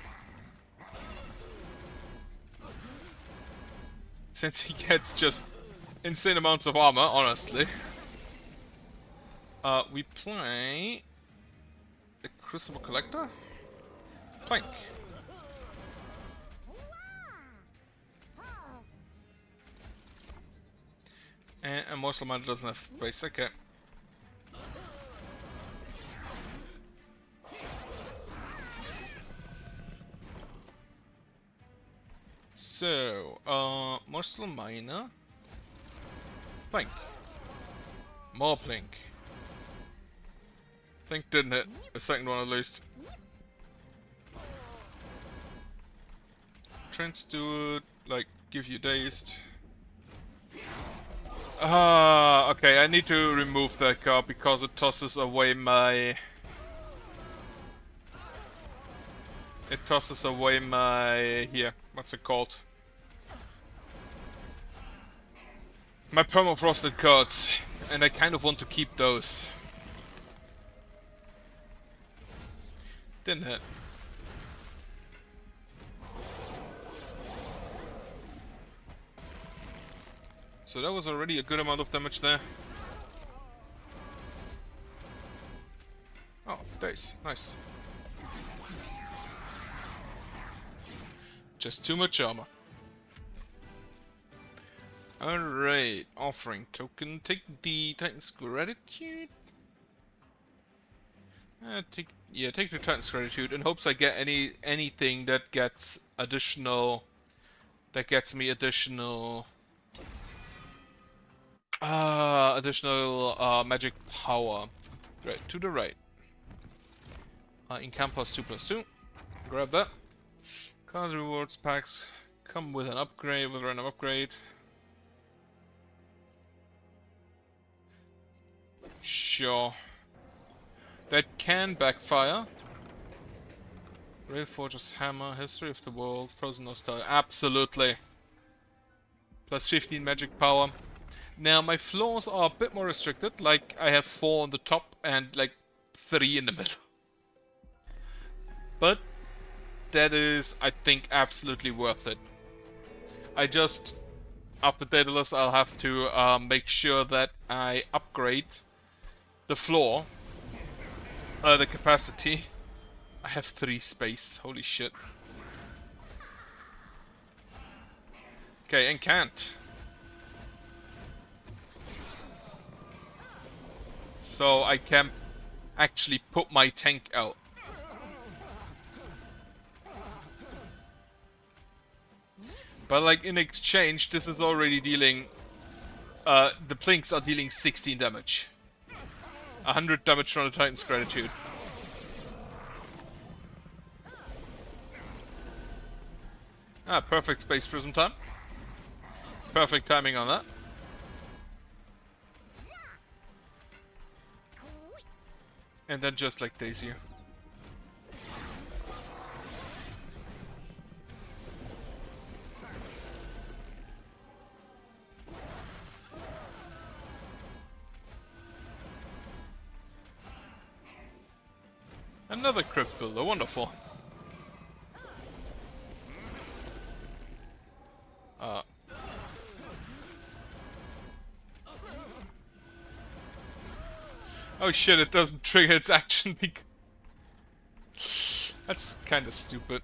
Since he gets just insane amounts of armor, honestly. We play the Crucible Collector. Plank. And Morsel Man doesn't have base, okay. So, Morsel Miner. Plank. More Plank. Plank didn't hit. The second one at least. Trends do it, like, give you dazed. Okay, I need to remove that card because it tosses away my... It tosses away my... Here, what's it called? My permafrosted cards, and I kind of want to keep those. Didn't hit. So that was already a good amount of damage there. Oh, days. Nice. Just too much armor. Alright, offering token. Take the Titan's Gratitude. Take the Titan's Gratitude in hopes I get anything that gets additional... That gets me additional... additional magic power. Right, to the right. Income +2/+2. Grab that. Card rewards packs come with an upgrade, with a random upgrade. Sure. That can backfire. Railforge's Hammer, History of the World, Frozen Nostalgia. Absolutely. +15 magic power. Now, my floors are a bit more restricted. Like, I have 4 on the top and, like, 3 in the middle. But that is, I think, absolutely worth it. I just, after Daedalus, I'll have to make sure that I upgrade the floor, the capacity. I have 3 space, holy shit. Okay, and can't. So I can actually put my tank out. But like in exchange, this is already dealing... the plinks are dealing 16 damage. 100 damage from the Titan's Gratitude. Ah, perfect Space Prism time. Perfect timing on that. And then just like Daisy. Another crypt builder, wonderful. Oh shit, it doesn't trigger its action because... That's kinda stupid.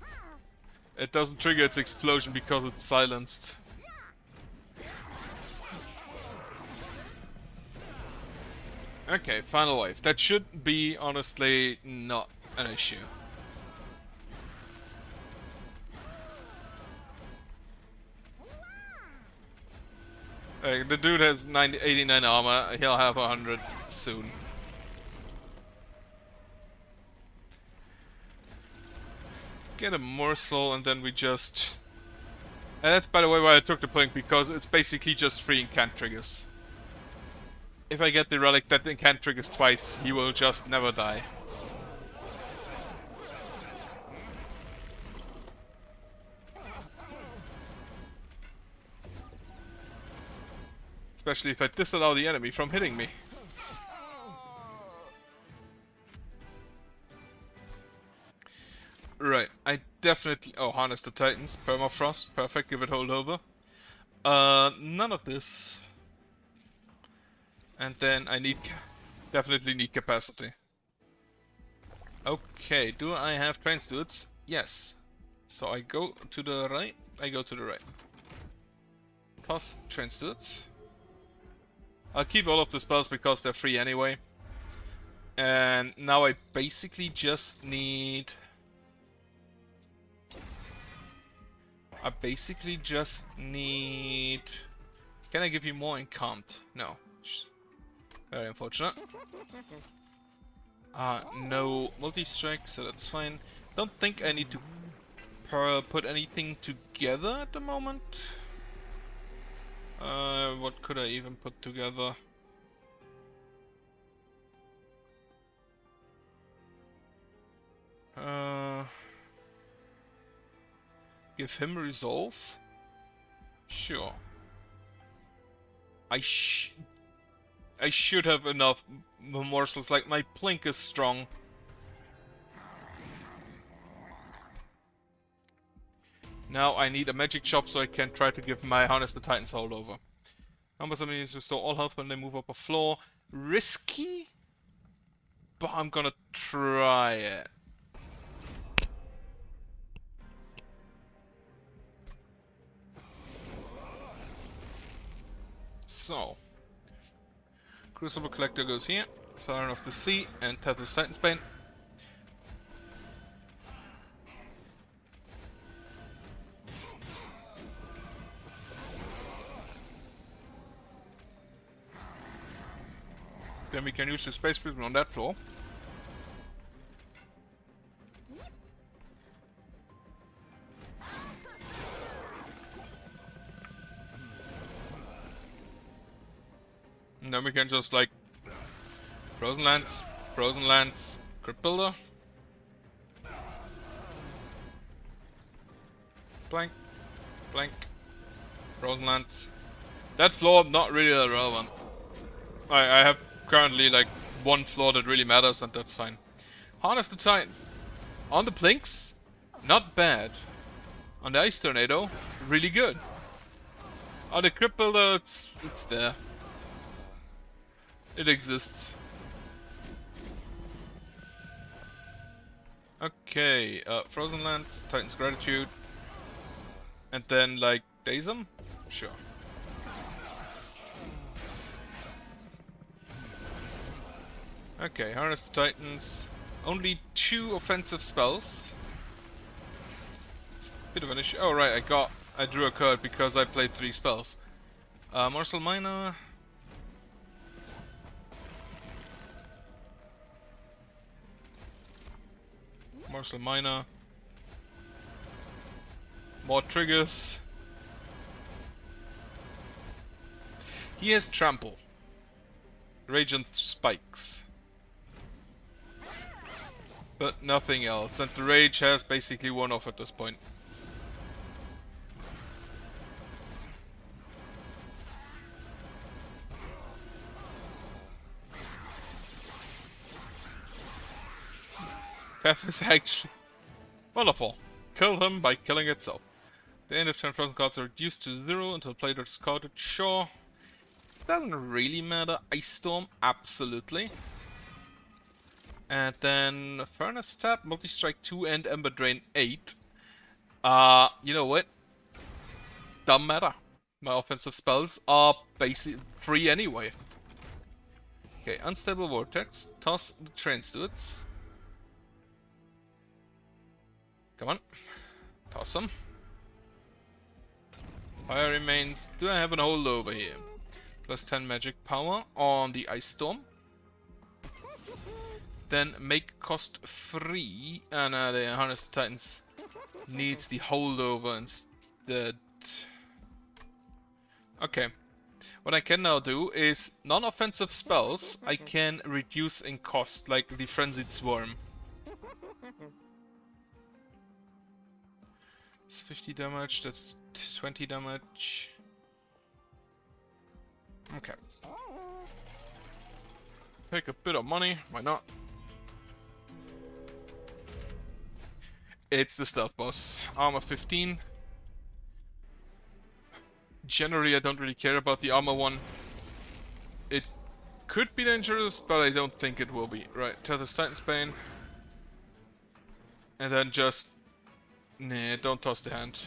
It doesn't trigger its explosion because it's silenced. Okay, final wave. That should be, honestly, not an issue. The dude has 89 armor, he'll have 100 soon. Get a morsel and then we just... And that's by the way why I took the Plink, because it's basically just 3 incant triggers. If I get the relic that incant triggers twice, he will just never die. Especially if I disallow the enemy from hitting me. Right, I definitely... Oh, harness the Titans. Permafrost. Perfect, give it holdover. None of this. And then I need... Definitely need capacity. Okay, do I have Transduits? Yes. So I go to the right, I go to the right. Toss Transduits. I'll keep all of the spells because they're free anyway. And now I basically just need... Can I give you more and can't? No. Very unfortunate. No multi-strike, so that's fine. Don't think I need to put anything together at the moment. What could I even put together? Give him resolve? Sure. I should have enough morsels, like my Plink is strong. Now I need a magic shop so I can try to give my Harness the Titans holdover. Numbers of enemies restore all health when they move up a floor. Risky? But I'm gonna try it. So, Crucible Collector goes here, Siren of the Sea, and Tethys Titan's Bane. Then we can use the Space Prism on that floor. And then we can just like Frozen Lance, Crypt Builder. Blank, blank, Frozen Lance. That floor not really that relevant. I have currently like one floor that really matters, and that's fine. Harness the Titan. On the Blinks, not bad. On the Ice Tornado, really good. On the Crypt Builder, it's there. It exists. Okay, Frozen Lance, Titan's Gratitude. And then, like, daze them? Sure. Okay, Harness the Titans. Only 2 offensive spells. It's a bit of an issue. Oh, right, I drew a card because I played 3 spells. Morsel Miner. Morsel Miner. More triggers. He has Trample. Radiant Spikes. But nothing else. And the Rage has basically worn off at this point. Death is actually wonderful. Kill him by killing itself. The end of turn frozen cards are reduced to 0 until played or discarded. Sure. Doesn't really matter. Ice Storm, absolutely. And then Furnace Tap, Multi-Strike 2 and Ember Drain 8. You know what? Doesn't matter. My offensive spells are basic free anyway. Okay, Unstable Vortex. Toss the Train Stewards. Come on. Toss them. Fire remains. Do I have an holdover here? Plus 10 magic power on the Ice Storm. Then make cost free. And the Harness the Titans needs the holdover instead. Okay. What I can now do is non-offensive spells I can reduce in cost, like the Frenzied Swarm. It's 50 damage, that's 20 damage. Okay. Take a bit of money, why not? It's the stealth boss. Armor 15. Generally, I don't really care about the armor one. It could be dangerous, but I don't think it will be. Right, Tether's Titan's Bane. And then just... Nah, don't toss the hand.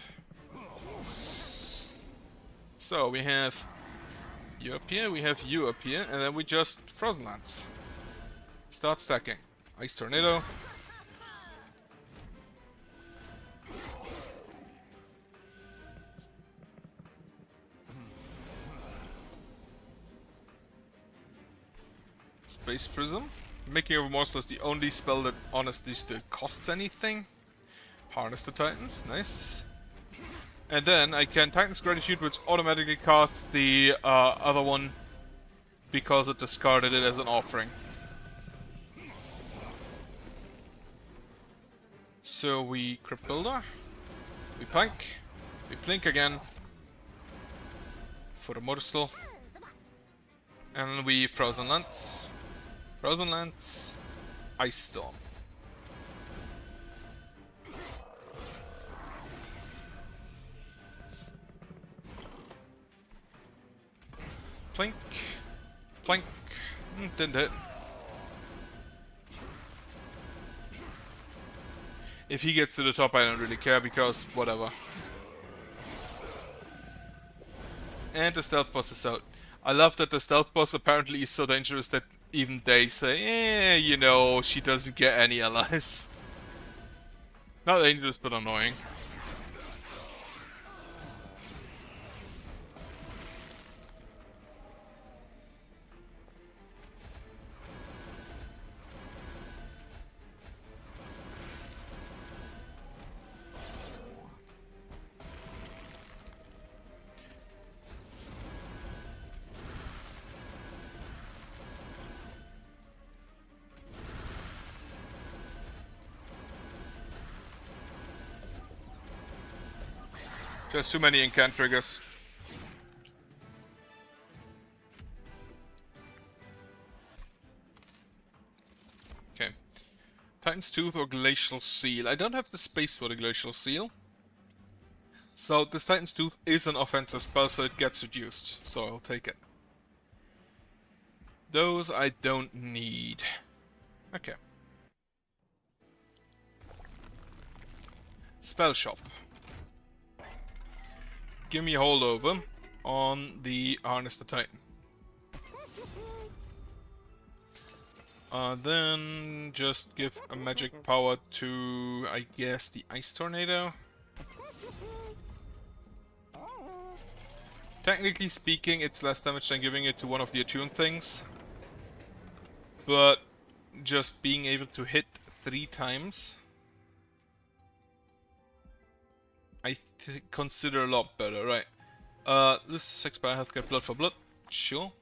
So, we have you up here, we have you up here, and then we just Frozen Lance. Start stacking. Ice Tornado. Space Prism. Making over Monster is the only spell that honestly still costs anything. Harness the Titans, nice. And then I can Titan's Gratitude, which automatically casts the other one because it discarded it as an offering. So we Crypt Builder, we Plank, we Plink again for the Morsel, and we Frozen Lance. Frozen Lance, Ice Storm. Plink, Plank, didn't hit. If he gets to the top, I don't really care because whatever. And the stealth boss is out. I love that the stealth boss apparently is so dangerous that even they say, you know, she doesn't get any allies. Not dangerous, but annoying. Just too many incant triggers. Okay. Titan's Tooth or Glacial Seal. I don't have the space for the Glacial Seal. So this Titan's Tooth is an offensive spell, so it gets reduced. So I'll take it. Those I don't need. Okay. Spell Shop. Give me a holdover on the Harness the Titan. Then just give a magic power to, I guess, the Ice Tornado. Technically speaking, it's less damage than giving it to one of the attuned things. But just being able to hit 3 times, I consider a lot better, right? This is 6 by healthcare, blood for blood, sure.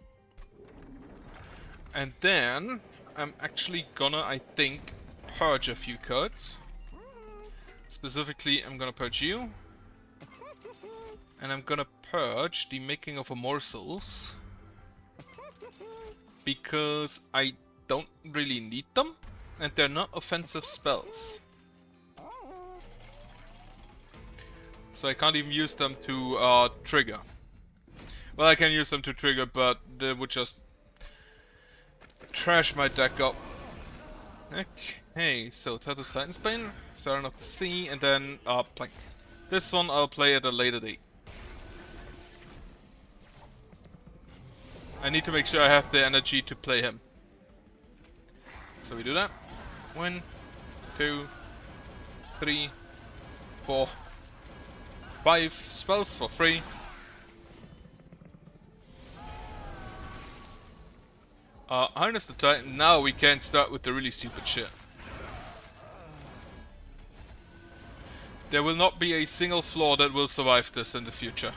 And then I'm actually gonna, I think, purge a few cards. Specifically, I'm gonna purge you. And I'm gonna purge the Making of Morsels. Because I don't really need them. And they're not offensive spells. So I can't even use them to trigger. Well, I can use them to trigger, but they would just trash my deck up. Okay, so Turtle's Titan's Bane, Siren of the Sea, and then Plank. This one I'll play at a later date. I need to make sure I have the energy to play him. So we do that. 1, 2, 3, 4, 5 spells for free. Harness the Titan. Now we can start with the really stupid shit. There will not be a single floor that will survive this in the future.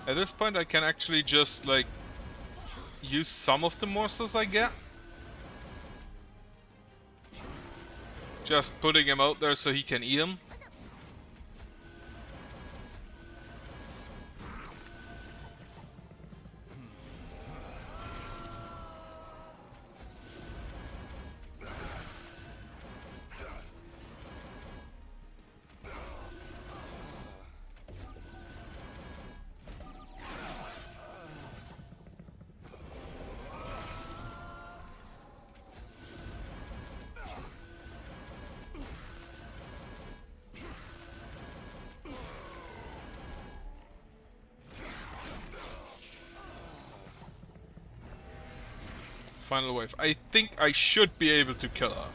At this point I can actually just, like, use some of the morsels I get. Just putting him out there so he can eat them. Final wave. I think I should be able to kill her.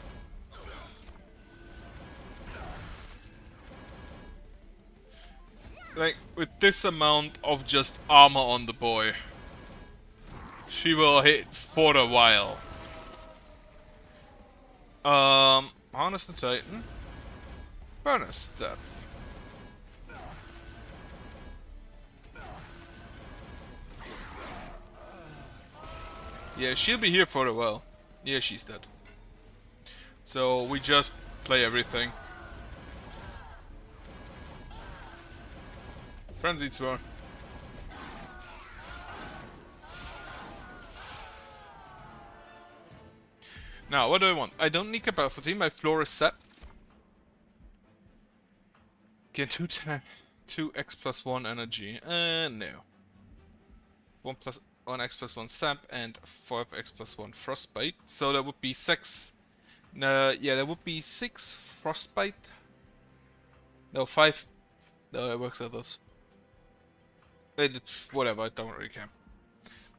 Like, with this amount of just armor on the boy, she will hit for a while. Harness the Titan. Furnace that. Yeah, she'll be here for a while. Yeah, she's dead. So we just play everything. Frenzied Swarm. Now, what do I want? I don't need capacity. My floor is set. Get 2x plus 1 energy. No. 1x plus 1 sap and 5x plus 1 frostbite. So that would be 6. Yeah, that would be 6 frostbite. No, 5. No, that works out those. Whatever, I don't really care.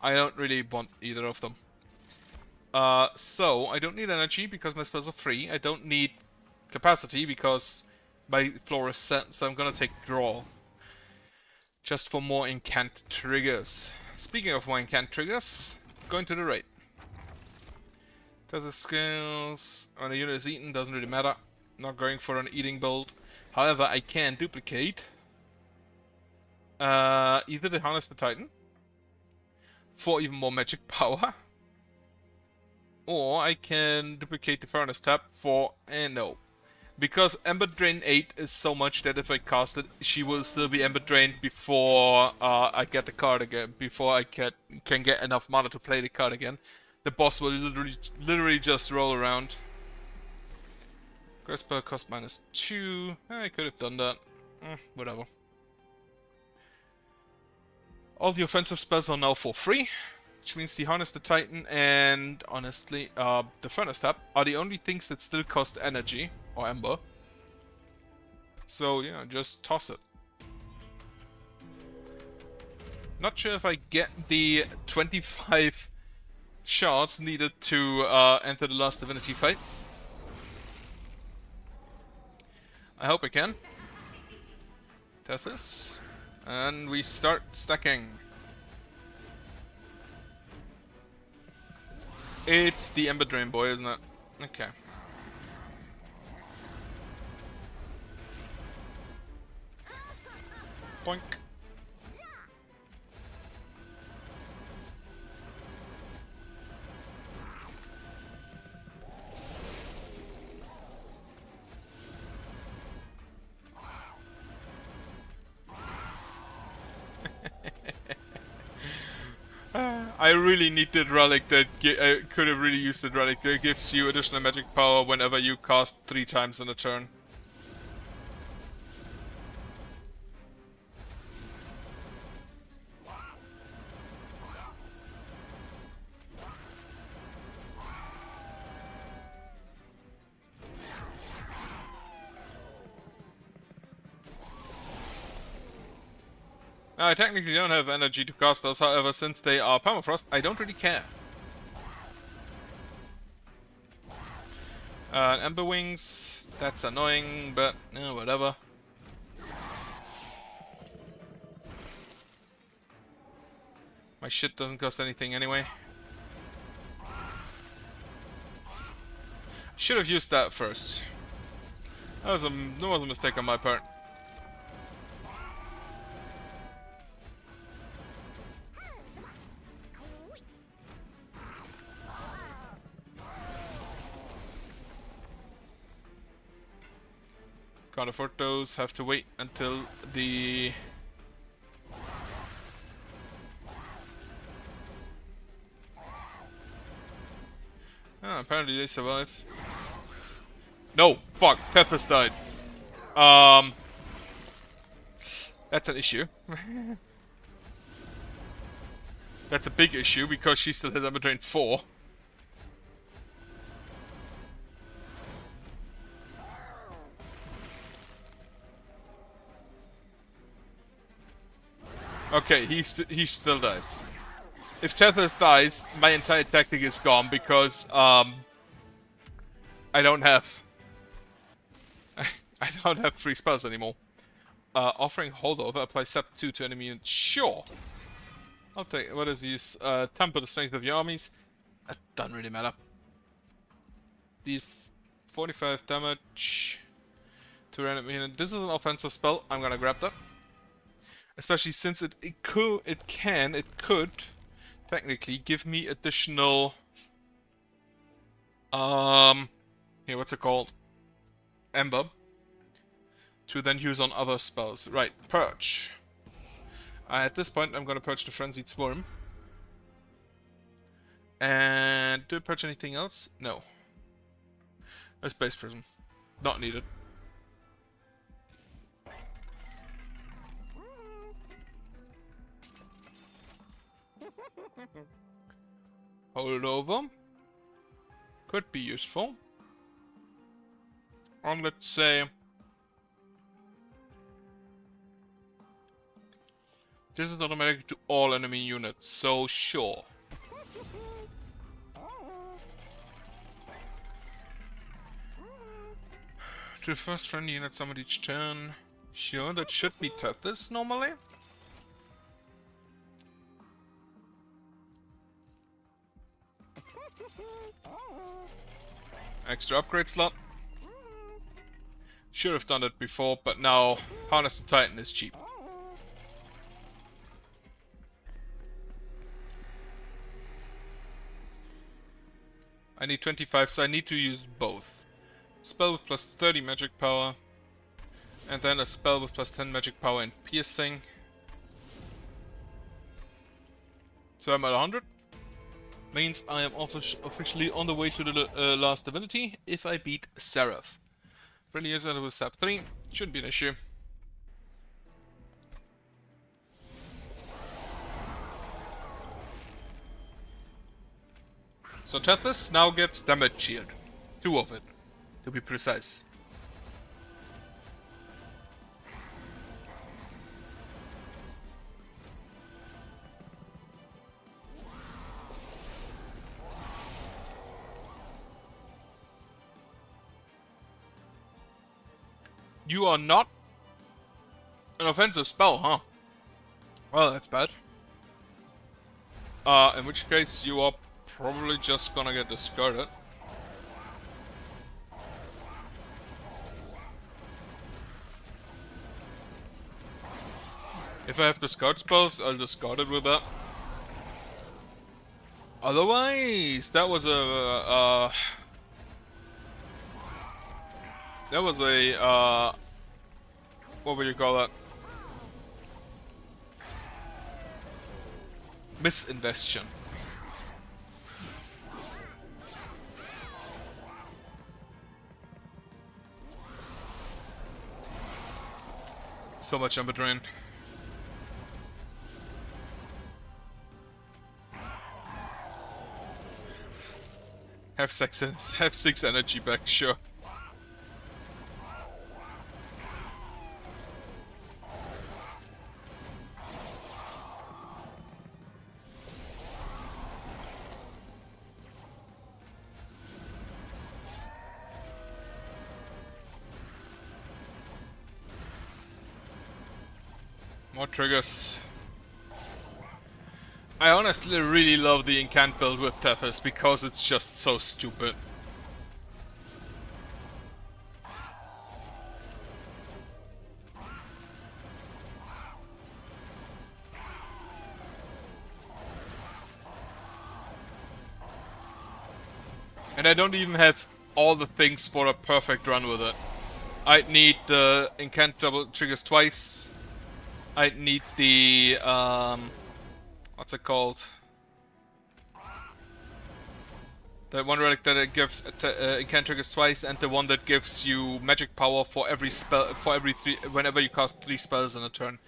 I don't really want either of them. So, I don't need energy because my spells are free. I don't need capacity because my floor is set, so I'm gonna take draw. Just for more incant triggers. Speaking of more incant triggers, going to the raid. Because the skills when a unit is eaten doesn't really matter. Not going for an eating build. However, I can duplicate either the Harness the Titan for even more magic power, or I can duplicate the Furnace Tab for no. Because Ember Drain 8 is so much that if I cast it, she will still be Ember Drained before I get the card again, before I can get enough mana to play the card again. The boss will literally just roll around. Grass spell cost -2. I could have done that. Whatever. All the offensive spells are now for free, which means the Harness the Titan and, honestly, the Furnace Tab are the only things that still cost energy, or Ember. So, yeah, just toss it. Not sure if I get the 25 shards needed to enter the last divinity fight. I hope I can. Tethys. And we start stacking. It's the Ember Drain boy, isn't it? Okay. Boink. I really need that relic that I could have really used that relic that gives you additional magic power whenever you cast 3 times in a turn. Now, I technically don't have energy to cast those, however, since they are permafrost, I don't really care. Ember Wings, that's annoying, but whatever. My shit doesn't cost anything anyway. Should have used that first. That was a mistake on my part. Can't afford those, have to wait until the... apparently they survive. No! Fuck! Tethys died. That's an issue. That's a big issue because she still has Ember Drain 4. Okay, he still dies. If Tethys dies, my entire tactic is gone because I don't have I don't have 3 spells anymore. Offering holdover, apply Sep 2 to enemy units. Sure. I'll take what is use temper the strength of your armies. That doesn't really matter. The 45 damage to random unit. This is an offensive spell. I'm gonna grab that. Especially since it could technically give me additional here, what's it called? Ember to then use on other spells. Right, Purge. At this point I'm gonna purge the Frenzied Swarm. And do I purge anything else? No. A Space Prism. Not needed. Holdover could be useful. On, let's say, this is automatic to all enemy units, so sure. To the first friendly unit summoned each turn. Sure, that should be Tethys normally. Extra upgrade slot. Should have done it before, but now Harness the Titan is cheap. I need 25, so I need to use both. Spell with plus 30 magic power. And then a spell with plus 10 magic power and piercing. So I'm at 100. Means I am officially on the way to the last divinity if I beat Seraph. Friendly user with sap 3. Shouldn't be an issue. So Tethys now gets damage shield. 2 of it, to be precise. You are not an offensive spell, huh? Well, that's bad. In which case you are probably just gonna get discarded. If I have discard spells, I'll discard it with that. Otherwise, that was a what would you call that? Misinvestion. So much Umbra drain. Have 6 energy back, sure. More triggers. I honestly really love the incant build with Tethys because it's just so stupid. And I don't even have all the things for a perfect run with it. I'd need the incant double triggers twice. I'd need the what's it called? The one relic that it gives incant triggers twice, and the one that gives you magic power for every spell whenever you cast 3 spells in a turn.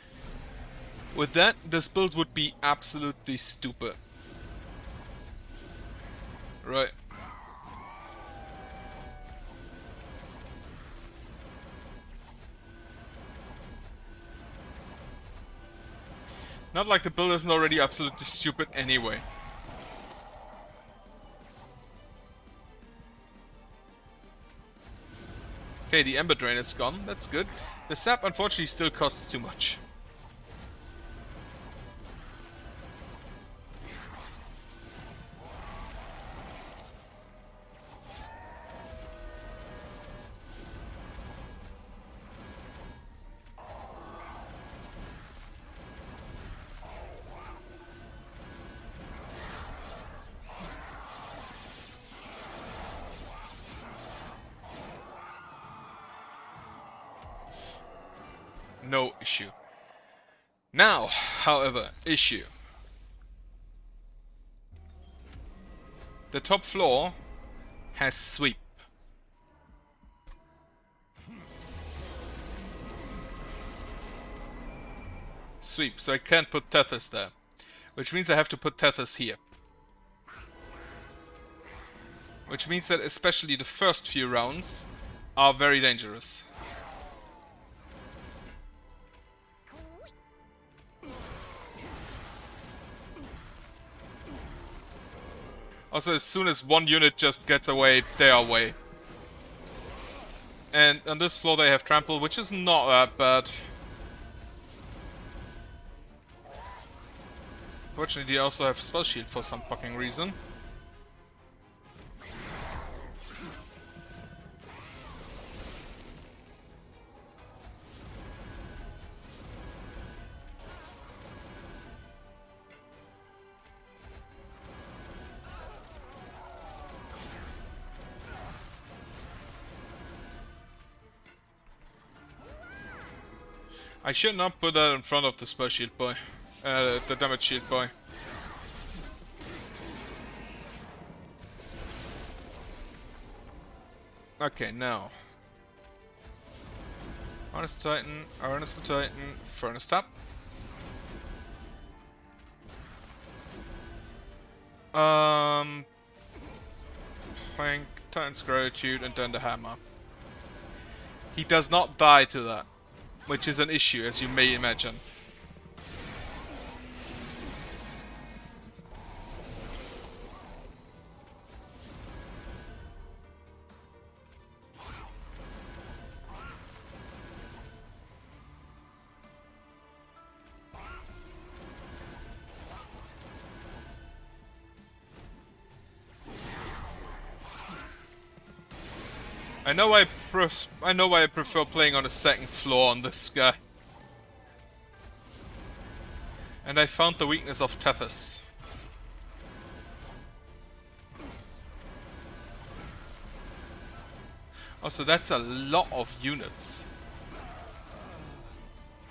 With that, this build would be absolutely stupid. Right. Not like the build isn't already absolutely stupid anyway. Okay, the Ember Drain is gone, that's good. The sap unfortunately still costs too much. No issue. Now, however, issue. The top floor has sweep. Sweep, so I can't put Tethys there. Which means I have to put Tethys here. Which means that especially the first few rounds are very dangerous. Also, as soon as one unit just gets away, they are away. And on this floor they have trample, which is not that bad. Fortunately, they also have spell shield for some fucking reason. I should not put that in front of the spell shield boy. The damage shield boy. Okay, now. Harness the Titan, harness the Titan, furnace tap. Plank, Titan's Gratitude, and then the hammer. He does not die to that, which is an issue, as you may imagine. I know why I prefer playing on the second floor on this guy. And I found the weakness of Tethys. Also, that's a lot of units.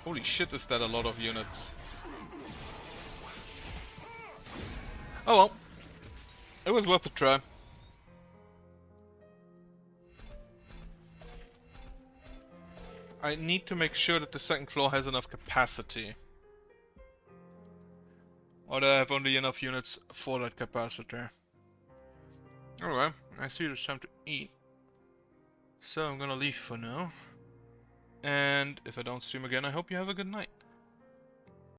Holy shit, is that a lot of units. Oh well. It was worth a try. I need to make sure that the second floor has enough capacity. Or that I have only enough units for that capacity. Alright, I see it's time to eat. So I'm gonna leave for now. And if I don't stream again, I hope you have a good night.